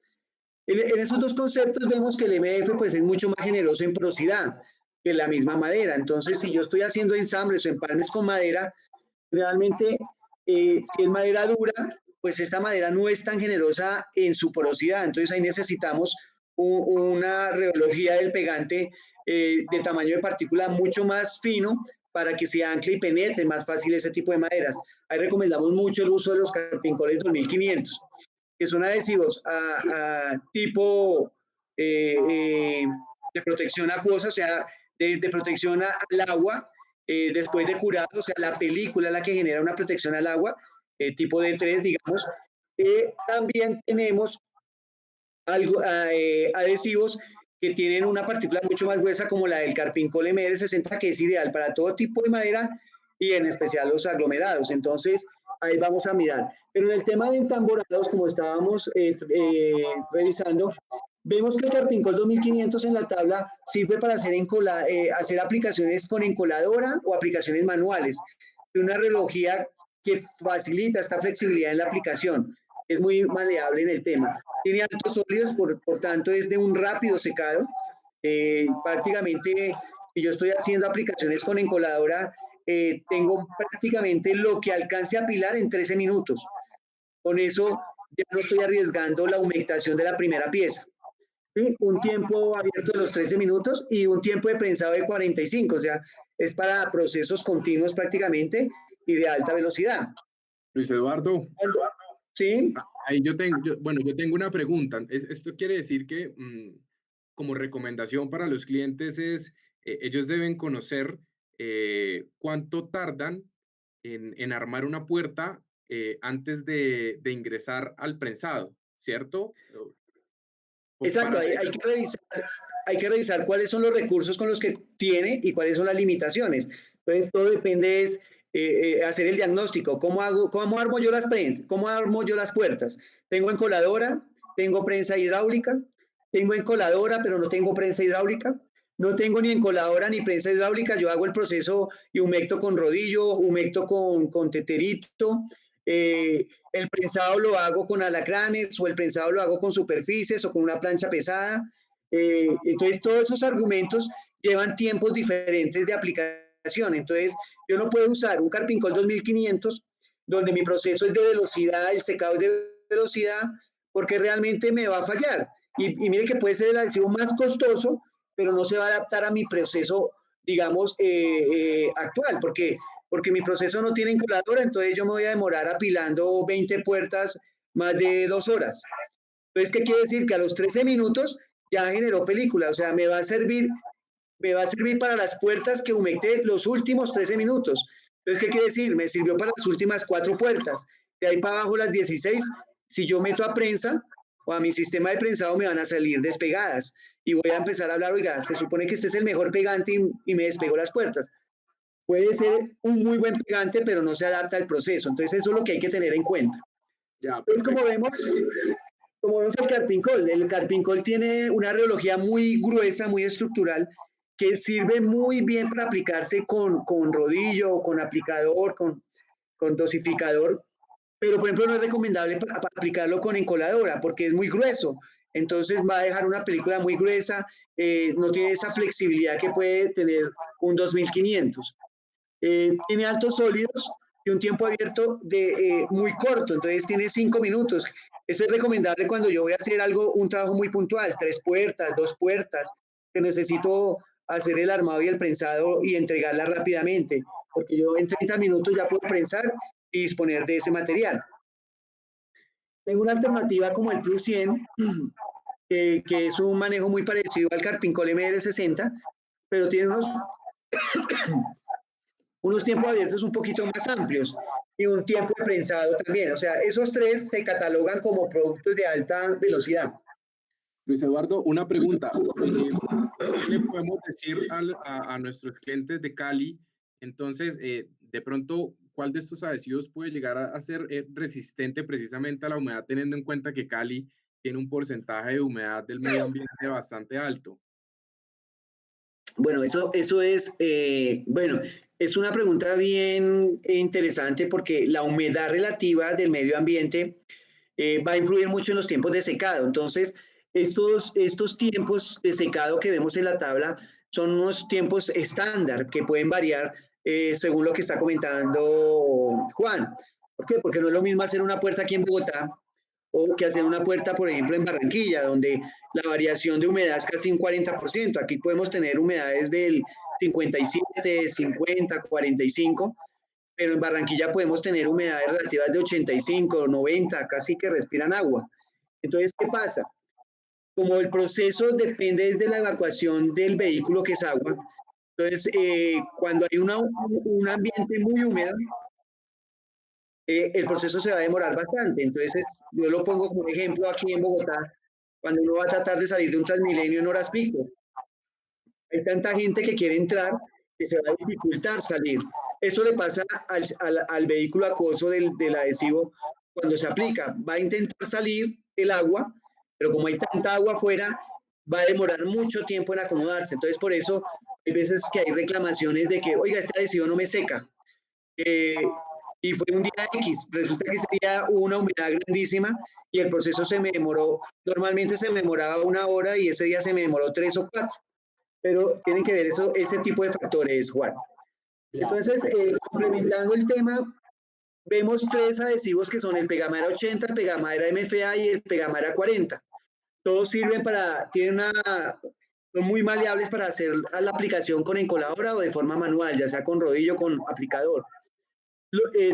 En esos dos conceptos vemos que el MDF pues, es mucho más generoso en porosidad que la misma madera. Entonces, si yo estoy haciendo ensambles o empalmes con madera, realmente, si es madera dura, pues esta madera no es tan generosa en su porosidad. Entonces, ahí necesitamos una rheología del pegante de tamaño de partícula mucho más fino para que se ancle y penetre más fácil ese tipo de maderas. Ahí recomendamos mucho el uso de los Carpincoles 2500, que son adhesivos a tipo de protección acuosa, o sea, de protección al agua, después de curado, o sea, la película la que genera una protección al agua, tipo D3, digamos. También tenemos adhesivos que tienen una partícula mucho más gruesa como la del Carpincol MR60, que es ideal para todo tipo de madera y en especial los aglomerados. Entonces, ahí vamos a mirar. Pero en el tema de entamborados, como estábamos revisando, vemos que el Carpincol 2500 en la tabla sirve para hacer aplicaciones con encoladora o aplicaciones manuales. Una relojía que facilita esta flexibilidad en la aplicación. es muy maleable en el tema. Tiene altos sólidos, por tanto es de un rápido secado. Prácticamente, si yo estoy haciendo aplicaciones con encoladora, tengo prácticamente lo que alcance a apilar en 13 minutos. Con eso ya no estoy arriesgando la humectación de la primera pieza. ¿Sí? Un tiempo abierto de los 13 minutos y un tiempo de prensado de 45, o sea, es para procesos continuos prácticamente y de alta velocidad. Luis Eduardo. Sí. Ahí yo tengo una pregunta. Esto quiere decir que como recomendación para los clientes es, ellos deben conocer cuánto tardan en armar una puerta antes de ingresar al prensado, ¿cierto? Exacto, hay que revisar cuáles son los recursos con los que tiene y cuáles son las limitaciones. Entonces, todo depende es hacer el diagnóstico. ¿Cómo armo yo las prensas? ¿Cómo armo yo las puertas? ¿Tengo encoladora? ¿Tengo prensa hidráulica? ¿Tengo encoladora pero no tengo prensa hidráulica? No tengo ni encoladora ni prensa hidráulica. Yo hago el proceso y humecto con rodillo, humecto con teterito. El prensado lo hago con alacranes o el prensado lo hago con superficies o con una plancha pesada. Entonces, todos esos argumentos llevan tiempos diferentes de aplicación. Entonces, yo no puedo usar un Carpincol 2500 donde mi proceso es de velocidad, el secado es de velocidad, porque realmente me va a fallar. Y mire que puede ser el adhesivo más costoso, pero no se va a adaptar a mi proceso, digamos, actual, porque mi proceso no tiene encoladora, entonces yo me voy a demorar apilando 20 puertas más de 2 horas. Entonces, ¿qué quiere decir? Que a los 13 minutos ya generó película, o sea, me va a servir para las puertas que humecté los últimos 13 minutos. Entonces, ¿qué quiere decir? Me sirvió para las últimas 4 puertas. De ahí para abajo las 16, si yo meto a prensa o a mi sistema de prensado, me van a salir despegadas. Y voy a empezar a hablar, oiga, se supone que este es el mejor pegante y me despego las puertas. Puede ser un muy buen pegante, pero no se adapta al proceso. Entonces, eso es lo que hay que tener en cuenta. Ya, entonces, como vemos el Carpincol tiene una rheología muy gruesa, muy estructural, que sirve muy bien para aplicarse con rodillo, con aplicador, con dosificador, pero por ejemplo no es recomendable para aplicarlo con encoladora porque es muy grueso. Entonces va a dejar una película muy gruesa, no tiene esa flexibilidad que puede tener un 2500. Tiene altos sólidos y un tiempo abierto de muy corto, entonces tiene 5 minutos. Eso es recomendable cuando yo voy a hacer un trabajo muy puntual, 3 puertas, 2 puertas, que necesito hacer el armado y el prensado y entregarla rápidamente, porque yo en 30 minutos ya puedo prensar y disponer de ese material. Tengo una alternativa como el Plus 100, que es un manejo muy parecido al Carpincol MR60, pero tiene unos tiempos abiertos un poquito más amplios y un tiempo de prensado también. O sea, esos tres se catalogan como productos de alta velocidad. Luis Eduardo, una pregunta. ¿Qué le podemos decir a nuestros clientes de Cali? Entonces, de pronto, ¿cuál de estos adhesivos puede llegar a ser resistente precisamente a la humedad, teniendo en cuenta que Cali tiene un porcentaje de humedad del medio ambiente bastante alto? Bueno, eso es, bueno, es una pregunta bien interesante porque la humedad relativa del medio ambiente va a influir mucho en los tiempos de secado. Entonces, estos tiempos de secado que vemos en la tabla son unos tiempos estándar que pueden variar según lo que está comentando Juan. ¿Por qué? Porque no es lo mismo hacer una puerta aquí en Bogotá o que hacer una puerta, por ejemplo, en Barranquilla, donde la variación de humedad es casi un 40%. Aquí podemos tener humedades del 57, 50, 45, pero en Barranquilla podemos tener humedades relativas de 85, 90, casi que respiran agua. Entonces, ¿qué pasa? Como el proceso depende desde la evacuación del vehículo, que es agua, entonces cuando hay un ambiente muy húmedo, el proceso se va a demorar bastante. Entonces, yo lo pongo como ejemplo aquí en Bogotá, cuando uno va a tratar de salir de un Transmilenio en horas pico. Hay tanta gente que quiere entrar que se va a dificultar salir. Eso le pasa al vehículo acuoso del adhesivo cuando se aplica. Va a intentar salir el agua, pero como hay tanta agua afuera, va a demorar mucho tiempo en acomodarse. Entonces, por eso hay veces que hay reclamaciones de que, oiga, este adhesivo no me seca. y fue un día X. Resulta que ese día hubo una humedad grandísima y el proceso se me demoró, normalmente se me demoraba 1 hora y ese día se me demoró 3 o 4. Pero tienen que ver ese tipo de factores, Juan. Entonces, complementando el tema, vemos 3 adhesivos que son el Pegamara 80, el Pegamara MFA y el Pegamara 40. Todos sirven son muy maleables para hacer la aplicación con encoladora o de forma manual, ya sea con rodillo o con aplicador.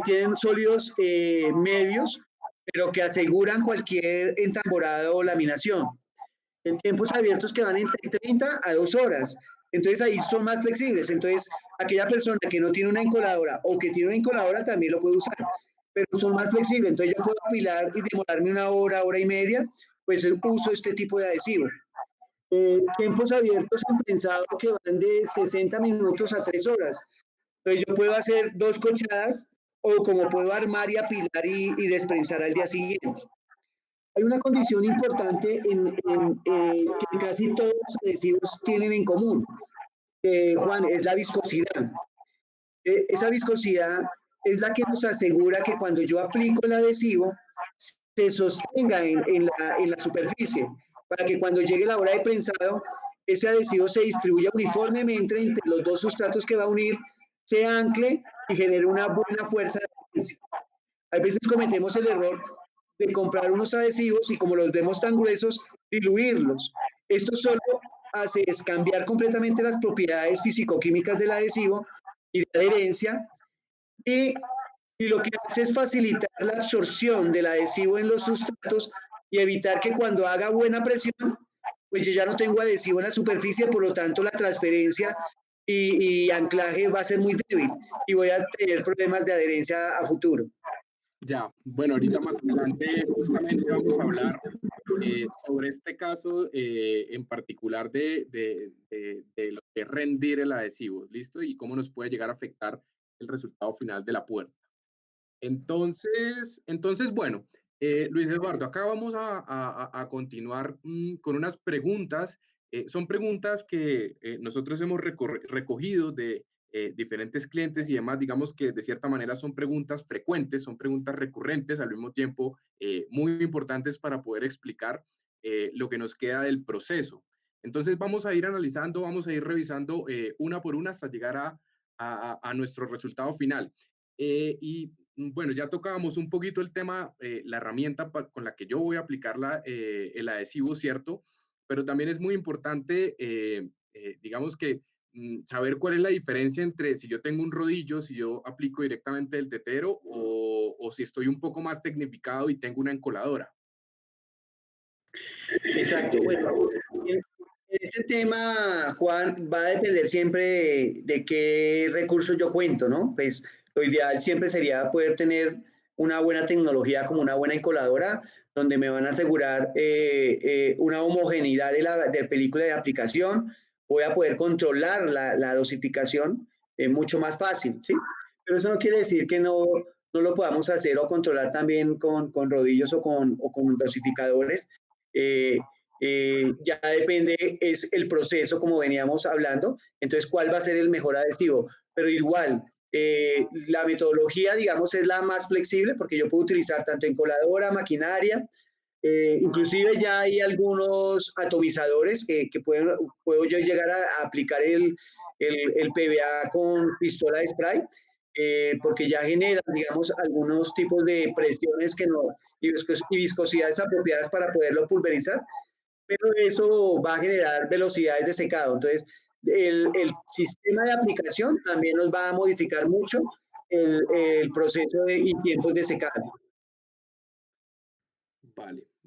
Tienen sólidos medios, pero que aseguran cualquier entamborado o laminación. En tiempos abiertos que van entre 30 a 2 horas. Entonces ahí son más flexibles. Entonces aquella persona que no tiene una encoladora o que tiene una encoladora también lo puede usar, pero son más flexibles. Entonces yo puedo apilar y demorarme 1 hora, hora y media, pues uso este tipo de adhesivo. Tiempos abiertos han pensado que van de 60 minutos a 3 horas. Entonces yo puedo hacer 2 cochadas o como puedo armar y apilar y desprensar al día siguiente. Hay una condición importante que casi todos los adhesivos tienen en común, Juan, es la viscosidad. Esa viscosidad es la que nos asegura que cuando yo aplico el adhesivo se sostenga en la superficie, para que cuando llegue la hora de prensado, ese adhesivo se distribuya uniformemente entre los 2 sustratos que va a unir, se ancle y genere una buena fuerza de adherencia. A veces cometemos el error de comprar unos adhesivos y como los vemos tan gruesos, diluirlos. Esto solo hace es cambiar completamente las propiedades físico-químicas del adhesivo y de adherencia y lo que hace es facilitar la absorción del adhesivo en los sustratos y evitar que cuando haga buena presión, pues yo ya no tengo adhesivo en la superficie, por lo tanto la transferencia y anclaje va a ser muy débil y voy a tener problemas de adherencia a futuro. Ya, bueno, ahorita más adelante justamente vamos a hablar sobre este caso en particular de lo que es rendir el adhesivo, ¿listo? Y cómo nos puede llegar a afectar el resultado final de la puerta. Entonces bueno, Luis Eduardo, acá vamos a continuar con unas preguntas. Son preguntas que nosotros hemos recogido de diferentes clientes y demás, digamos que de cierta manera son preguntas frecuentes, son preguntas recurrentes, al mismo tiempo muy importantes para poder explicar lo que nos queda del proceso. Entonces vamos a ir analizando, vamos a ir revisando una por una hasta llegar a nuestro resultado final. Y bueno, ya tocábamos un poquito el tema, la herramienta con la que yo voy a aplicar el adhesivo, ¿cierto? Pero también es muy importante, digamos que saber cuál es la diferencia entre si yo tengo un rodillo, si yo aplico directamente el tetero o si estoy un poco más tecnificado y tengo una encoladora. Exacto. Bueno, en este tema, Juan, va a depender siempre de qué recursos yo cuento, ¿no? Pues lo ideal siempre sería poder tener una buena tecnología como una buena encoladora, donde me van a asegurar una homogeneidad de película de aplicación. Voy a poder controlar la dosificación mucho más fácil, ¿sí? Pero eso no quiere decir que no lo podamos hacer o controlar también con rodillos o con dosificadores. Ya depende, es el proceso como veníamos hablando, entonces cuál va a ser el mejor adhesivo, pero igual la metodología digamos es la más flexible porque yo puedo utilizar tanto encoladora, maquinaria, inclusive ya hay algunos atomizadores que puedo yo llegar a aplicar el PVA con pistola de spray, porque ya generan, digamos, algunos tipos de presiones que no, y viscosidades apropiadas para poderlo pulverizar, pero eso va a generar velocidades de secado. Entonces, el sistema de aplicación también nos va a modificar mucho el proceso y tiempos de secado.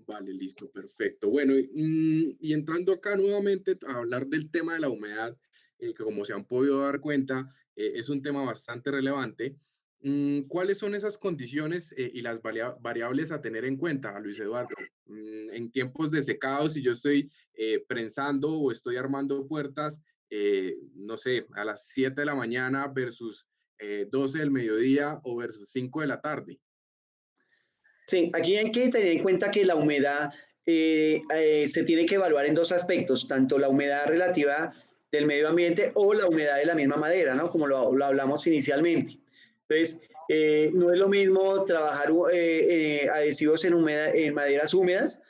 Vale, listo, perfecto. Bueno, y entrando acá nuevamente a hablar del tema de la humedad, que como se han podido dar cuenta, es un tema bastante relevante. ¿Cuáles son esas condiciones y las variables a tener en cuenta, Luis Eduardo? En tiempos de secado, si yo estoy prensando o estoy armando puertas, no sé, a las 7 de la mañana versus 12 del mediodía o versus 5 de la tarde. Sí, aquí hay que tener en cuenta que la humedad se tiene que evaluar en 2 aspectos, tanto la humedad relativa del medio ambiente o la humedad de la misma madera, ¿no? Como lo hablamos inicialmente. Entonces, No es lo mismo trabajar adhesivos en maderas húmedas,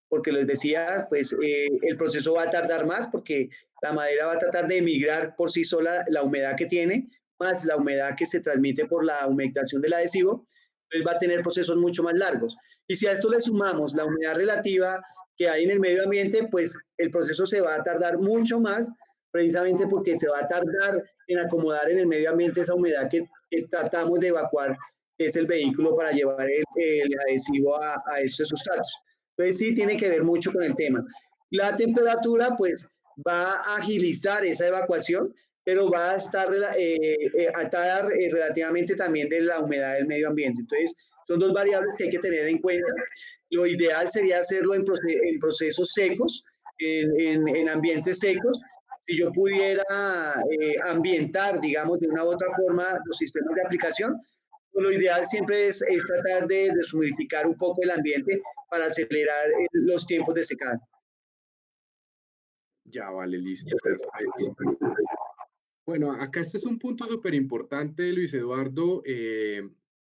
porque les decía, pues el proceso va a tardar más porque la madera va a tratar de emigrar por sí sola la humedad que tiene, más la humedad que se transmite por la humectación del adhesivo, entonces va a tener procesos mucho más largos. Y si a esto le sumamos la humedad relativa que hay en el medio ambiente, pues el proceso se va a tardar mucho más, precisamente porque se va a tardar en acomodar en el medio ambiente esa humedad que tratamos de evacuar, que es el vehículo para llevar el adhesivo a estos sustratos. Entonces sí tiene que ver mucho con el tema. La temperatura pues va a agilizar esa evacuación, pero va a estar atada relativamente también de la humedad del medio ambiente. Entonces son dos variables que hay que tener en cuenta. Lo ideal sería hacerlo en procesos secos, en ambientes secos. Si yo pudiera ambientar, digamos, de una u otra forma los sistemas de aplicación, pues lo ideal siempre es tratar de deshumidificar un poco el ambiente para acelerar los tiempos de secado. Ya, vale, listo, perfecto. Bueno, acá este es un punto súper importante, Luis Eduardo,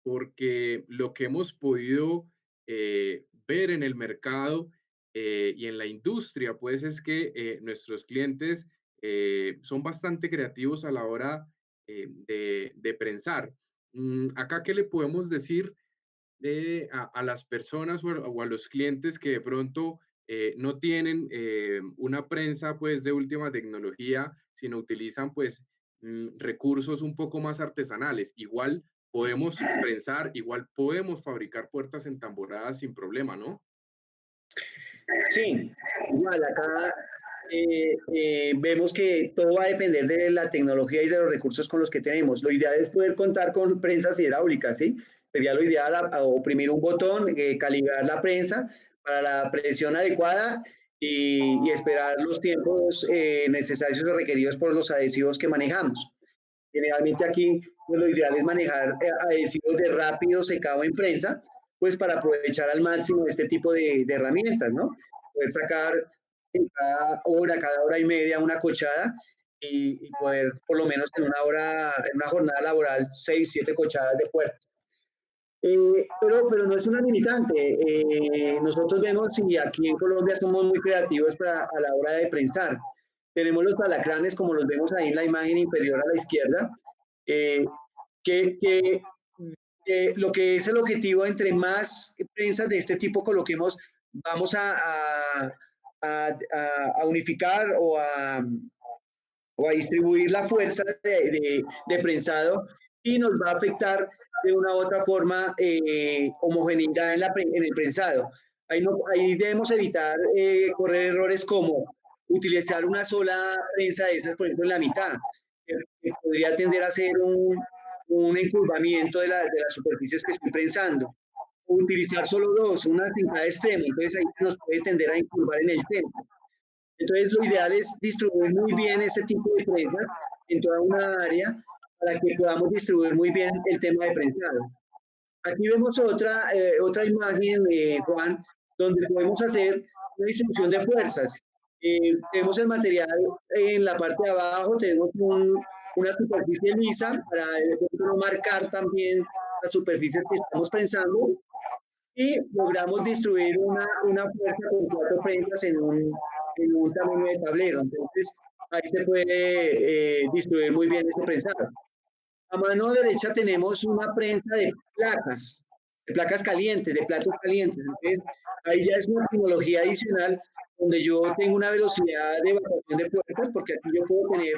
porque lo que hemos podido ver en el mercado y en la industria, pues es que nuestros clientes son bastante creativos a la hora de prensar. Acá, ¿qué le podemos decir a las personas o a los clientes que de pronto no tienen una prensa pues de última tecnología, sino utilizan pues recursos un poco más artesanales? Igual podemos prensar, igual podemos fabricar puertas entamboradas sin problema, ¿no? Sí, igual acá vemos que todo va a depender de la tecnología y de los recursos con los que tenemos. Lo ideal es poder contar con prensas hidráulicas, ¿sí? Sería lo ideal oprimir un botón, calibrar la prensa para la presión adecuada y esperar los tiempos necesarios o requeridos por los adhesivos que manejamos. Generalmente aquí pues, lo ideal es manejar adhesivos de rápido secado en prensa, pues para aprovechar al máximo este tipo de herramientas, ¿no? Poder sacar en cada hora y media una cochada y poder por lo menos en una hora, en una jornada laboral, 6, 7 cochadas de puertas. Pero no es una limitante. Nosotros vemos y aquí en Colombia somos muy creativos a la hora de prensar. Tenemos los alacranes, como los vemos ahí en la imagen inferior a la izquierda, eh, que, que, lo que es el objetivo, entre más prensas de este tipo coloquemos, vamos a unificar o a distribuir la fuerza de prensado y nos va a afectar de una u otra forma homogeneidad en el prensado. Ahí debemos evitar correr errores como utilizar una sola prensa de esas, por ejemplo, en la mitad, que podría tender a ser un encurvamiento de las superficies que estoy prensando. O utilizar solo dos, una en cada extremo, entonces ahí se nos puede tender a encurvar en el centro. Entonces, lo ideal es distribuir muy bien ese tipo de prensas en toda una área para que podamos distribuir muy bien el tema de prensado. Aquí vemos otra imagen, Juan, donde podemos hacer una distribución de fuerzas. Tenemos el material en la parte de abajo, tenemos una superficie lisa para no marcar también las superficies que estamos prensando y logramos distribuir una fuerza con 4 prensas en un tamaño de tablero. Entonces, ahí se puede distribuir muy bien este prensado. A mano derecha tenemos una prensa de placas calientes, de platos calientes. Entonces, ahí ya es una tecnología adicional donde yo tengo una velocidad de evacuación de puertas, porque aquí yo puedo tener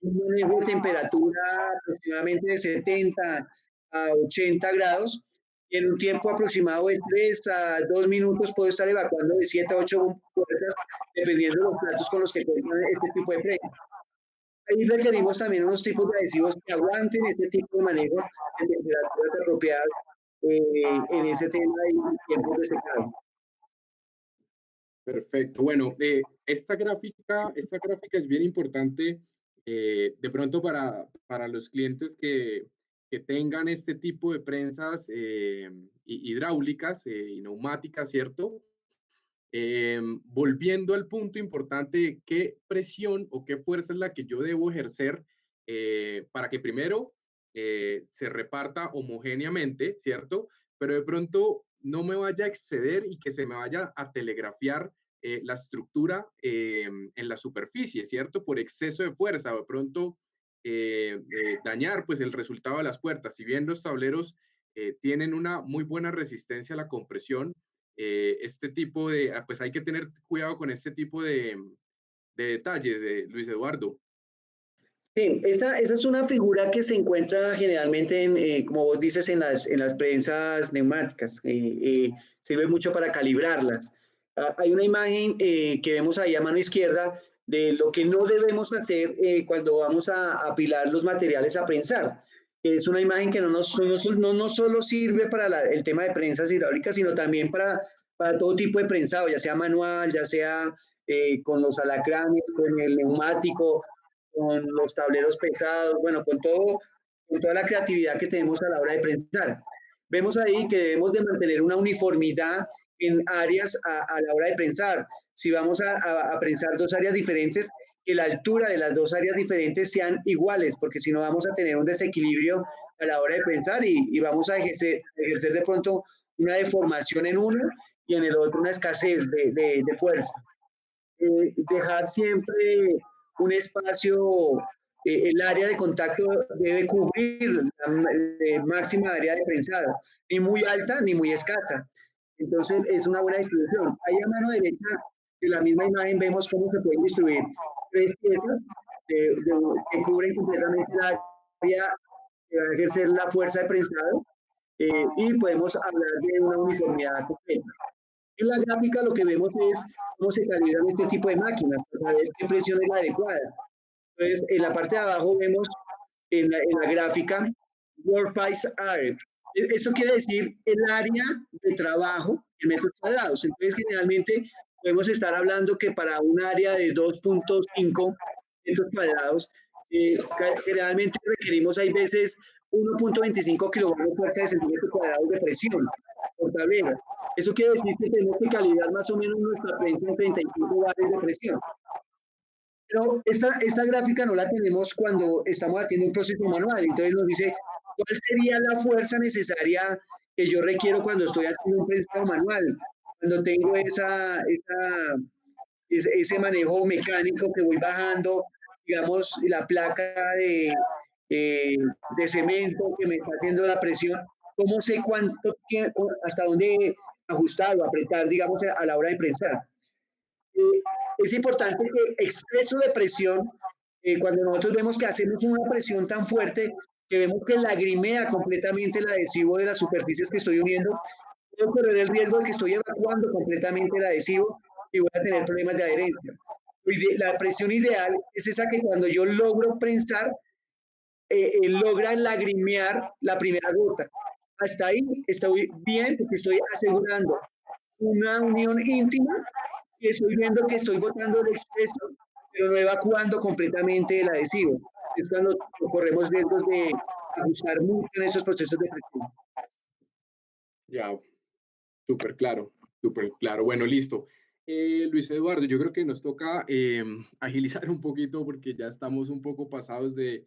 un manejo de temperatura aproximadamente de 70 a 80 grados y en un tiempo aproximado de 3 a 2 minutos puedo estar evacuando de 7 a 8 puertas, dependiendo de los platos con los que tenga este tipo de prensa. Ahí requerimos también unos tipos de adhesivos que aguanten este tipo de manejo en temperaturas apropiadas en ese tema y tiempos de secado. Perfecto. Bueno, esta gráfica es bien importante de pronto para los clientes que tengan este tipo de prensas hidráulicas y neumáticas, ¿cierto? Volviendo al punto importante, ¿qué presión o qué fuerza es la que yo debo ejercer para que primero se reparta homogéneamente, ¿cierto? Pero de pronto no me vaya a exceder y que se me vaya a telegrafiar la estructura en la superficie, ¿cierto? Por exceso de fuerza, o de pronto dañar pues el resultado de las puertas. Si bien los tableros tienen una muy buena resistencia a la compresión, este tipo de, pues hay que tener cuidado con este tipo de detalles, Luis Eduardo. Sí, esta es una figura que se encuentra generalmente, como vos dices, en las prensas neumáticas. Sirve mucho para calibrarlas. Hay una imagen que vemos ahí a mano izquierda de lo que no debemos hacer cuando vamos a apilar los materiales a prensar. Es una imagen que no solo sirve para el tema de prensas hidráulicas, sino también para todo tipo de prensado, ya sea manual, ya sea con los alacranes, con el neumático, con los tableros pesados, bueno, con toda la creatividad que tenemos a la hora de prensar. Vemos ahí que debemos de mantener una uniformidad en áreas a la hora de prensar. Si vamos a prensar dos áreas diferentes, que la altura de las dos áreas diferentes sean iguales, porque si no vamos a tener un desequilibrio a la hora de prensar y vamos a ejercer de pronto una deformación en uno y en el otro una escasez de fuerza. Dejar siempre un espacio, el área de contacto debe cubrir la máxima área de prensado, ni muy alta ni muy escasa. Entonces es una buena distribución. Ahí a mano derecha de la misma imagen vemos cómo se pueden distribuir tres piezas que cubren completamente el área que va a ejercer la fuerza de prensado y podemos hablar de una uniformidad completa. En la gráfica lo que vemos es cómo se calibran este tipo de máquinas para saber qué presión es la adecuada. Entonces, en la parte de abajo vemos en la gráfica Workpiece Area. Eso quiere decir el área de trabajo en metros cuadrados. Entonces, generalmente podemos estar hablando que para un área de 2.5 metros cuadrados, generalmente requerimos, hay veces, 1.25 kilogramos fuerza de centímetro cuadrado de presión por tablera. Eso quiere decir que tenemos que calibrar más o menos nuestra prensa en 35 bares de presión. Pero esta gráfica no la tenemos cuando estamos haciendo un proceso manual. Entonces nos dice cuál sería la fuerza necesaria que yo requiero cuando estoy haciendo un prensado manual, cuando tengo ese manejo mecánico que voy bajando, digamos, la placa de cemento que me está haciendo la presión, ¿cómo sé hasta dónde ajustar o apretar, digamos, a la hora de prensar? Es importante que exceso de presión, cuando nosotros vemos que hacemos una presión tan fuerte que vemos que lagrimea completamente el adhesivo de las superficies que estoy uniendo, puedo correr el riesgo de que estoy evacuando completamente el adhesivo y voy a tener problemas de adherencia. La presión ideal es esa que cuando yo logro prensar, logra lagrimear la primera gota. Hasta ahí estoy bien porque estoy asegurando una unión íntima y estoy viendo que estoy botando el exceso, pero no evacuando completamente el adhesivo. Es cuando corremos riesgos de ajustar mucho en esos procesos de presión. Ya, súper claro, súper claro. Bueno, listo. Luis Eduardo, yo creo que nos toca agilizar un poquito porque ya estamos un poco pasados de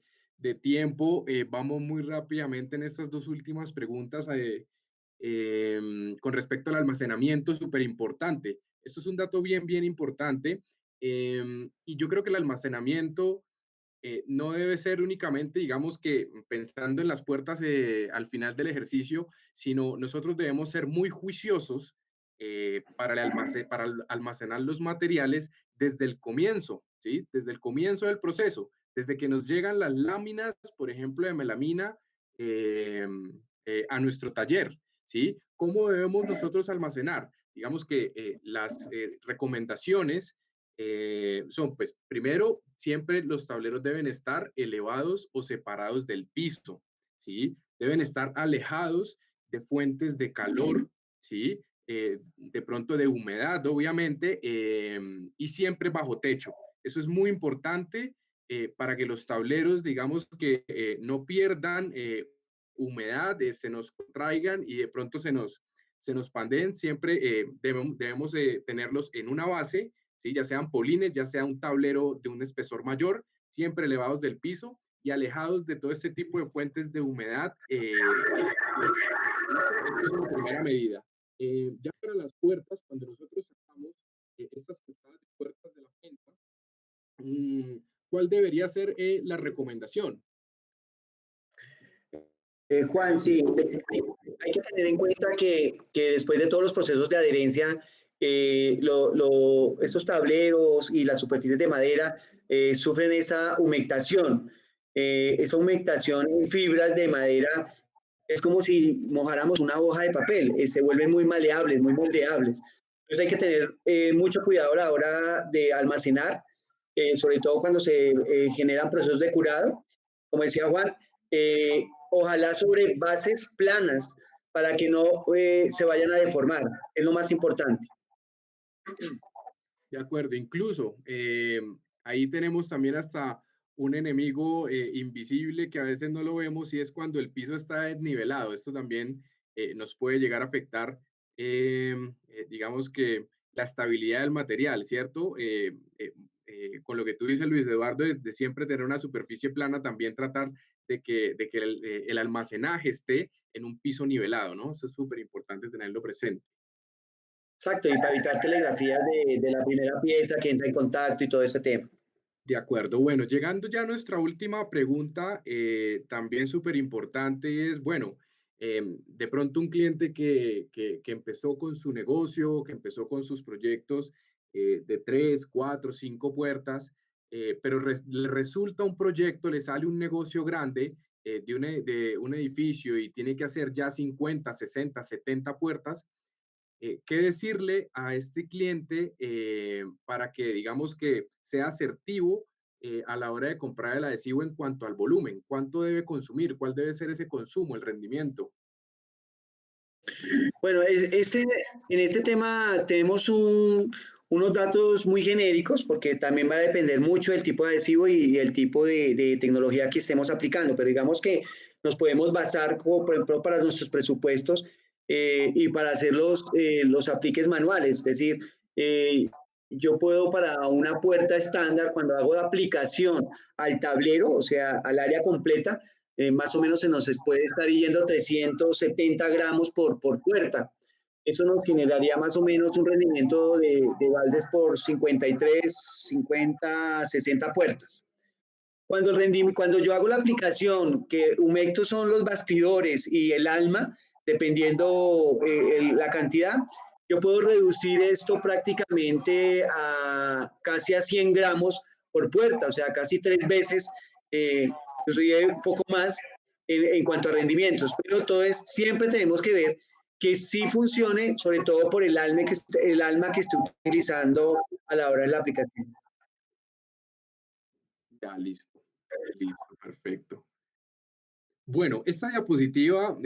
tiempo. Vamos muy rápidamente en estas dos últimas preguntas con respecto al almacenamiento, súper importante. Esto es un dato bien, bien importante. Y yo creo que el almacenamiento no debe ser únicamente, digamos que pensando en las puertas al final del ejercicio, sino nosotros debemos ser muy juiciosos para almacenar los materiales desde el comienzo, ¿sí? Desde el comienzo del proceso, desde que nos llegan las láminas, por ejemplo, de melamina a nuestro taller, ¿sí? ¿Cómo debemos nosotros almacenar? Digamos que las recomendaciones son, pues, primero, siempre los tableros deben estar elevados o separados del piso, ¿sí? Deben estar alejados de fuentes de calor, ¿sí? De pronto de humedad, obviamente, y siempre bajo techo. Eso es muy importante para que los tableros, digamos que no pierdan humedad, se nos contraigan y de pronto se nos pandeen. Siempre debemos tenerlos en una base, ¿sí? Ya sean polines, ya sea un tablero de un espesor mayor, siempre elevados del piso y alejados de todo este tipo de fuentes de humedad. Esta es la primera medida. Ya para las puertas, cuando nosotros sacamos estas cortadas de puertas de la venta, ¿cuál debería ser la recomendación? Juan, sí, hay que tener en cuenta que después de todos los procesos de adherencia, estos tableros y las superficies de madera sufren esa humectación. Esa humectación en fibras de madera es como si mojáramos una hoja de papel, se vuelven muy maleables, muy moldeables. Entonces hay que tener mucho cuidado a la hora de almacenar, sobre todo cuando se generan procesos de curado. Como decía Juan, ojalá sobre bases planas para que no se vayan a deformar, es lo más importante. De acuerdo, incluso ahí tenemos también hasta un enemigo invisible que a veces no lo vemos y es cuando el piso está desnivelado. Esto también nos puede llegar a afectar, digamos que la estabilidad del material, ¿cierto? Con lo que tú dices, Luis Eduardo, de siempre tener una superficie plana, también tratar de que el almacenaje esté en un piso nivelado, ¿no? Eso es súper importante tenerlo presente. Exacto, y para evitar telegrafías de la primera pieza que entra en contacto y todo ese tema. De acuerdo. Bueno, llegando ya a nuestra última pregunta, también súper importante es, bueno, de pronto un cliente que empezó con su negocio, que empezó con sus proyectos de 3, 4, 5 puertas, pero le resulta un proyecto, le sale un negocio grande de un edificio y tiene que hacer ya 50, 60, 70 puertas. ¿Qué decirle a este cliente para que, digamos, que sea asertivo a la hora de comprar el adhesivo en cuanto al volumen? ¿Cuánto debe consumir? ¿Cuál debe ser ese consumo, el rendimiento? Bueno, en este tema tenemos unos datos muy genéricos porque también va a depender mucho del tipo de adhesivo y el tipo de tecnología que estemos aplicando, pero digamos que nos podemos basar, como por ejemplo, para nuestros presupuestos y para hacer los apliques manuales, es decir, yo puedo para una puerta estándar, cuando hago la aplicación al tablero, o sea, al área completa, más o menos se nos puede estar yendo 370 gramos por puerta. Eso nos generaría más o menos un rendimiento de baldes por 53, 50, 60 puertas. Cuando yo hago la aplicación, que humectos son los bastidores y el alma, dependiendo la cantidad, yo puedo reducir esto prácticamente a casi a 100 gramos por puerta, o sea, casi 3 veces, incluso un poco más en cuanto a rendimientos. Pero todo es, siempre tenemos que ver que sí funcione, sobre todo por el alma que estoy utilizando a la hora de la aplicación. Ya, listo. Listo, perfecto. Bueno, esta diapositiva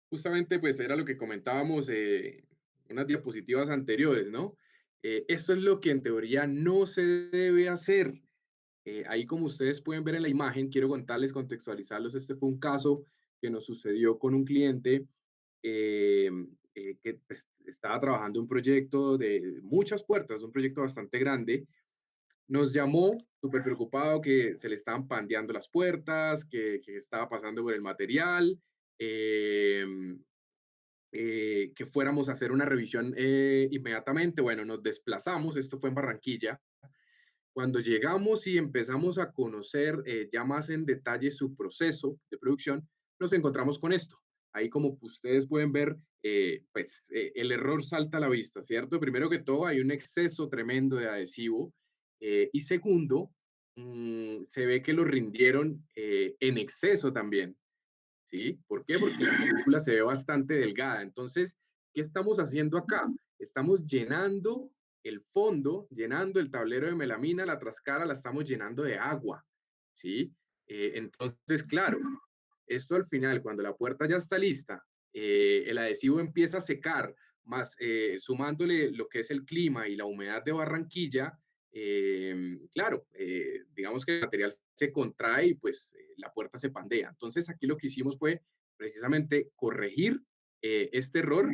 justamente pues era lo que comentábamos en unas diapositivas anteriores, ¿no? Esto es lo que en teoría no se debe hacer. Ahí como ustedes pueden ver en la imagen, quiero contarles, contextualizarlos, este fue un caso que nos sucedió con un cliente eh, que pues, estaba trabajando un proyecto de muchas puertas, un proyecto bastante grande. Nos llamó súper preocupado que se le estaban pandeando las puertas, que estaba pasando por el material, eh, que fuéramos a hacer una revisión inmediatamente. Bueno, nos desplazamos, esto fue en Barranquilla. Cuando llegamos y empezamos a conocer ya más en detalle su proceso de producción, nos encontramos con esto. Ahí como ustedes pueden ver, el error salta a la vista, ¿cierto? Primero que todo, hay un exceso tremendo de adhesivo y segundo, se ve que lo rindieron en exceso también, ¿sí? ¿Por qué? Porque la película se ve bastante delgada. Entonces, ¿qué estamos haciendo acá? Estamos llenando el fondo, llenando el tablero de melamina, la trascara la estamos llenando de agua, ¿sí? Entonces, claro, esto al final, cuando la puerta ya está lista, el adhesivo empieza a secar, más sumándole lo que es el clima y la humedad de Barranquilla, claro, digamos que el material se contrae y pues la puerta se pandea. Entonces aquí lo que hicimos fue precisamente corregir este error,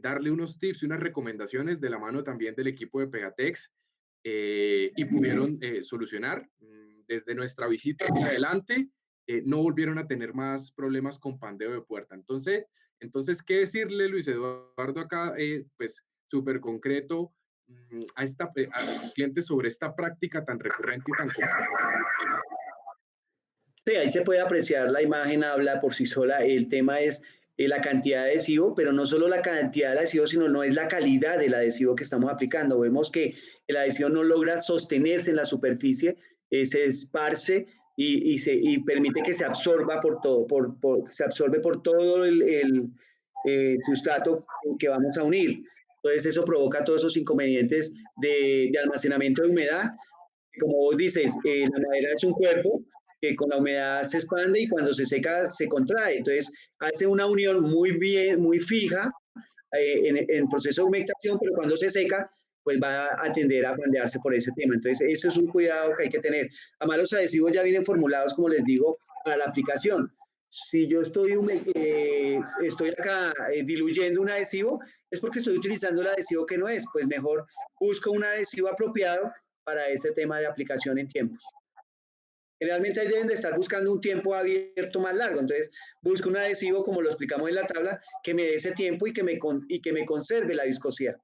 darle unos tips y unas recomendaciones de la mano también del equipo de Pegatex y pudieron solucionar desde nuestra visita hacia adelante, no volvieron a tener más problemas con pandeo de puerta. Entonces, ¿qué decirle, Luis Eduardo, acá? Pues súper concreto a los clientes sobre esta práctica tan recurrente y tan común. Sí, ahí se puede apreciar, la imagen habla por sí sola. El tema es la cantidad de adhesivo, pero no solo la cantidad de adhesivo, sino no es la calidad del adhesivo que estamos aplicando. Vemos que el adhesivo no logra sostenerse en la superficie, se esparce y permite que se absorba por todo, se absorbe por todo el sustrato que vamos a unir. Entonces eso provoca todos esos inconvenientes de almacenamiento de humedad. Como vos dices, la madera es un cuerpo que con la humedad se expande y cuando se seca se contrae. Entonces hace una unión muy bien, muy fija en proceso de humectación, pero cuando se seca, pues va a tender a bandearse por ese tema. Entonces, eso es un cuidado que hay que tener. Además, los adhesivos ya vienen formulados, como les digo, para la aplicación. Si yo estoy acá diluyendo un adhesivo, es porque estoy utilizando el adhesivo que no es. Pues mejor busco un adhesivo apropiado para ese tema de aplicación en tiempos. Generalmente ahí deben de estar buscando un tiempo abierto más largo, entonces busco un adhesivo, como lo explicamos en la tabla, que me dé ese tiempo y que me conserve la viscosidad.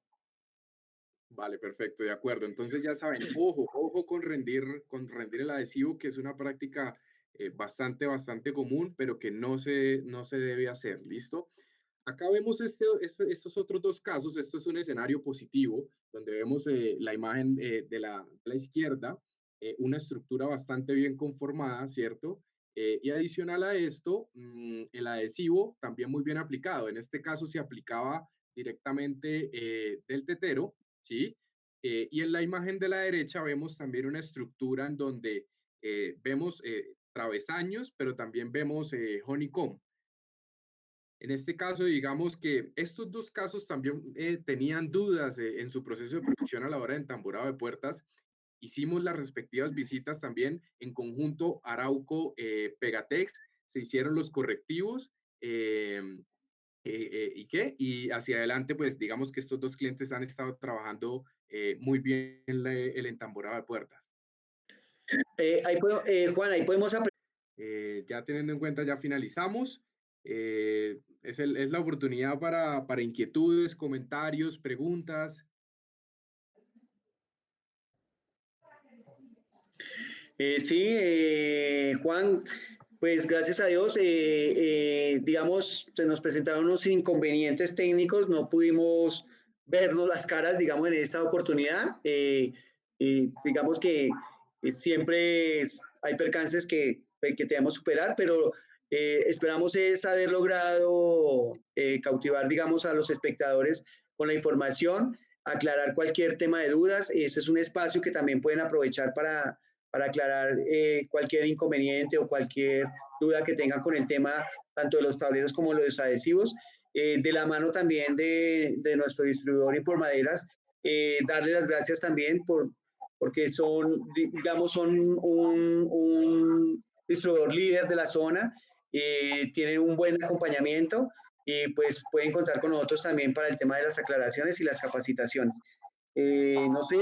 Vale, perfecto, de acuerdo. Entonces ya saben, ojo con rendir el adhesivo, que es una práctica bastante común, pero que no se debe hacer. ¿Listo? Acá vemos estos otros dos casos. Esto es un escenario positivo, donde vemos la imagen de la izquierda, una estructura bastante bien conformada, ¿cierto? Y adicional a esto, el adhesivo también muy bien aplicado. En este caso se aplicaba directamente del tetero, ¿sí? Y en la imagen de la derecha vemos también una estructura en donde vemos travesaños, pero también vemos honeycomb. En este caso, digamos que estos dos casos también tenían dudas en su proceso de producción a la hora de entamborado de puertas. Hicimos las respectivas visitas también en conjunto Arauco Pegatex, se hicieron los correctivos y hacia adelante, pues digamos que estos dos clientes han estado trabajando muy bien el entamborado de puertas. Juan, ahí podemos Ya teniendo en cuenta, ya finalizamos. Es la oportunidad para inquietudes, comentarios, preguntas. Sí, Juan, pues gracias a Dios, digamos, se nos presentaron unos inconvenientes técnicos, no pudimos vernos las caras, digamos, en esta oportunidad. Digamos que hay percances que debemos superar, pero esperamos es haber logrado cautivar, digamos, a los espectadores con la información, aclarar cualquier tema de dudas. Ese es un espacio que también pueden aprovechar para aclarar cualquier inconveniente o cualquier duda que tengan con el tema tanto de los tableros como de los adhesivos. De la mano también de nuestro distribuidor y por maderas, darle las gracias también porque son, digamos, un distribuidor líder de la zona, tienen un buen acompañamiento y pues pueden contar con nosotros también para el tema de las aclaraciones y las capacitaciones. No sé,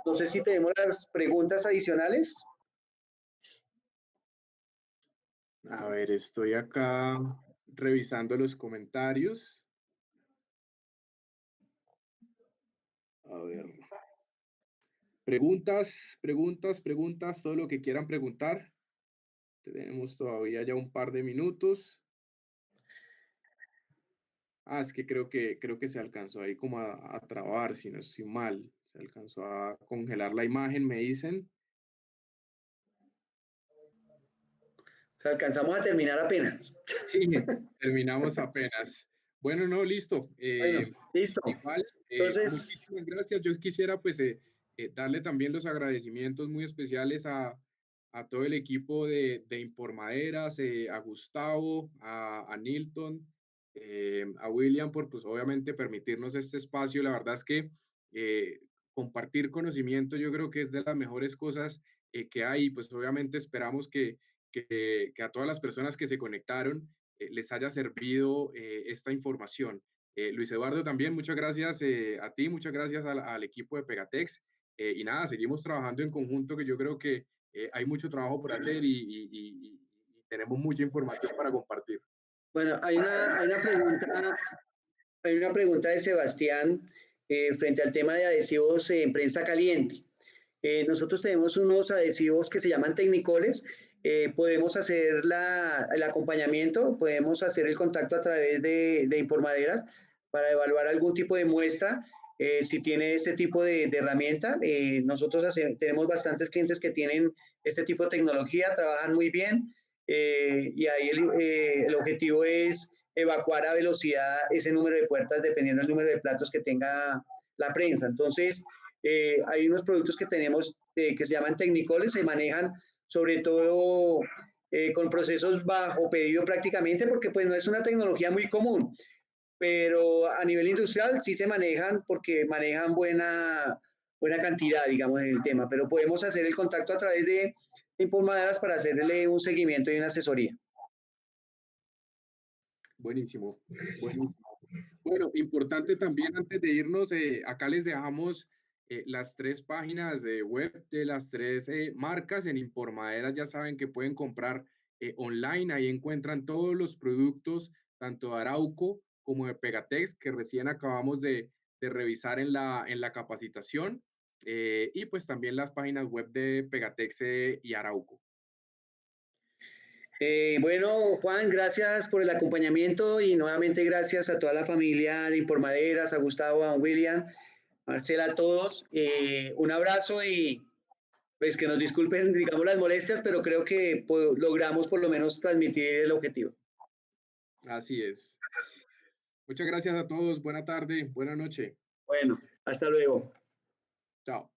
no sé si tenemos las preguntas adicionales. A ver, estoy acá revisando los comentarios. A ver. Preguntas, todo lo que quieran preguntar. Tenemos todavía ya un par de minutos. Es que creo que se alcanzó ahí como a trabar, si no estoy mal. Se alcanzó a congelar la imagen, me dicen. O sea, alcanzamos a terminar apenas. Sí, terminamos apenas. Bueno, no, listo. Bueno, listo. Igual, Entonces, muchísimas gracias. Yo quisiera pues darle también los agradecimientos muy especiales a todo el equipo de Impormaderas, a Gustavo, a Nilton, a William por pues obviamente permitirnos este espacio. La verdad es que compartir conocimiento yo creo que es de las mejores cosas que hay. Pues obviamente esperamos que a todas las personas que se conectaron les haya servido esta información. Luis Eduardo, también muchas gracias a ti, muchas gracias al equipo de Pegatex. Y nada, seguimos trabajando en conjunto, que yo creo que hay mucho trabajo por hacer y tenemos mucha información para compartir. Bueno, hay una pregunta de Sebastián frente al tema de adhesivos en prensa caliente. Nosotros tenemos unos adhesivos que se llaman tecnicoles. Podemos hacer el acompañamiento, podemos hacer el contacto a través de Impormaderas para evaluar algún tipo de muestra. Si tiene este tipo de herramienta, nosotros tenemos bastantes clientes que tienen este tipo de tecnología, trabajan muy bien y ahí el objetivo es evacuar a velocidad ese número de puertas dependiendo del número de platos que tenga la prensa. Entonces, hay unos productos que tenemos que se llaman tecnicoles, se manejan sobre todo con procesos bajo pedido prácticamente, porque pues no es una tecnología muy común, pero a nivel industrial sí se manejan porque manejan buena cantidad, digamos, en el tema, pero podemos hacer el contacto a través de Informaderas para hacerle un seguimiento y una asesoría. Buenísimo, buenísimo. Bueno, importante también antes de irnos, acá les dejamos las 3 páginas de web de las 3 marcas. En Impormaderas ya saben que pueden comprar online, ahí encuentran todos los productos, tanto de Arauco como de Pegatex, que recién acabamos de revisar en la capacitación, y pues también las páginas web de Pegatex y Arauco. Bueno, Juan, gracias por el acompañamiento y nuevamente gracias a toda la familia de Impormaderas, a Gustavo, a William, a Marcela, a todos. Un abrazo y pues que nos disculpen, digamos, las molestias, pero creo que logramos por lo menos transmitir el objetivo. Así es. Muchas gracias a todos. Buena tarde, buena noche. Bueno, hasta luego. Chao.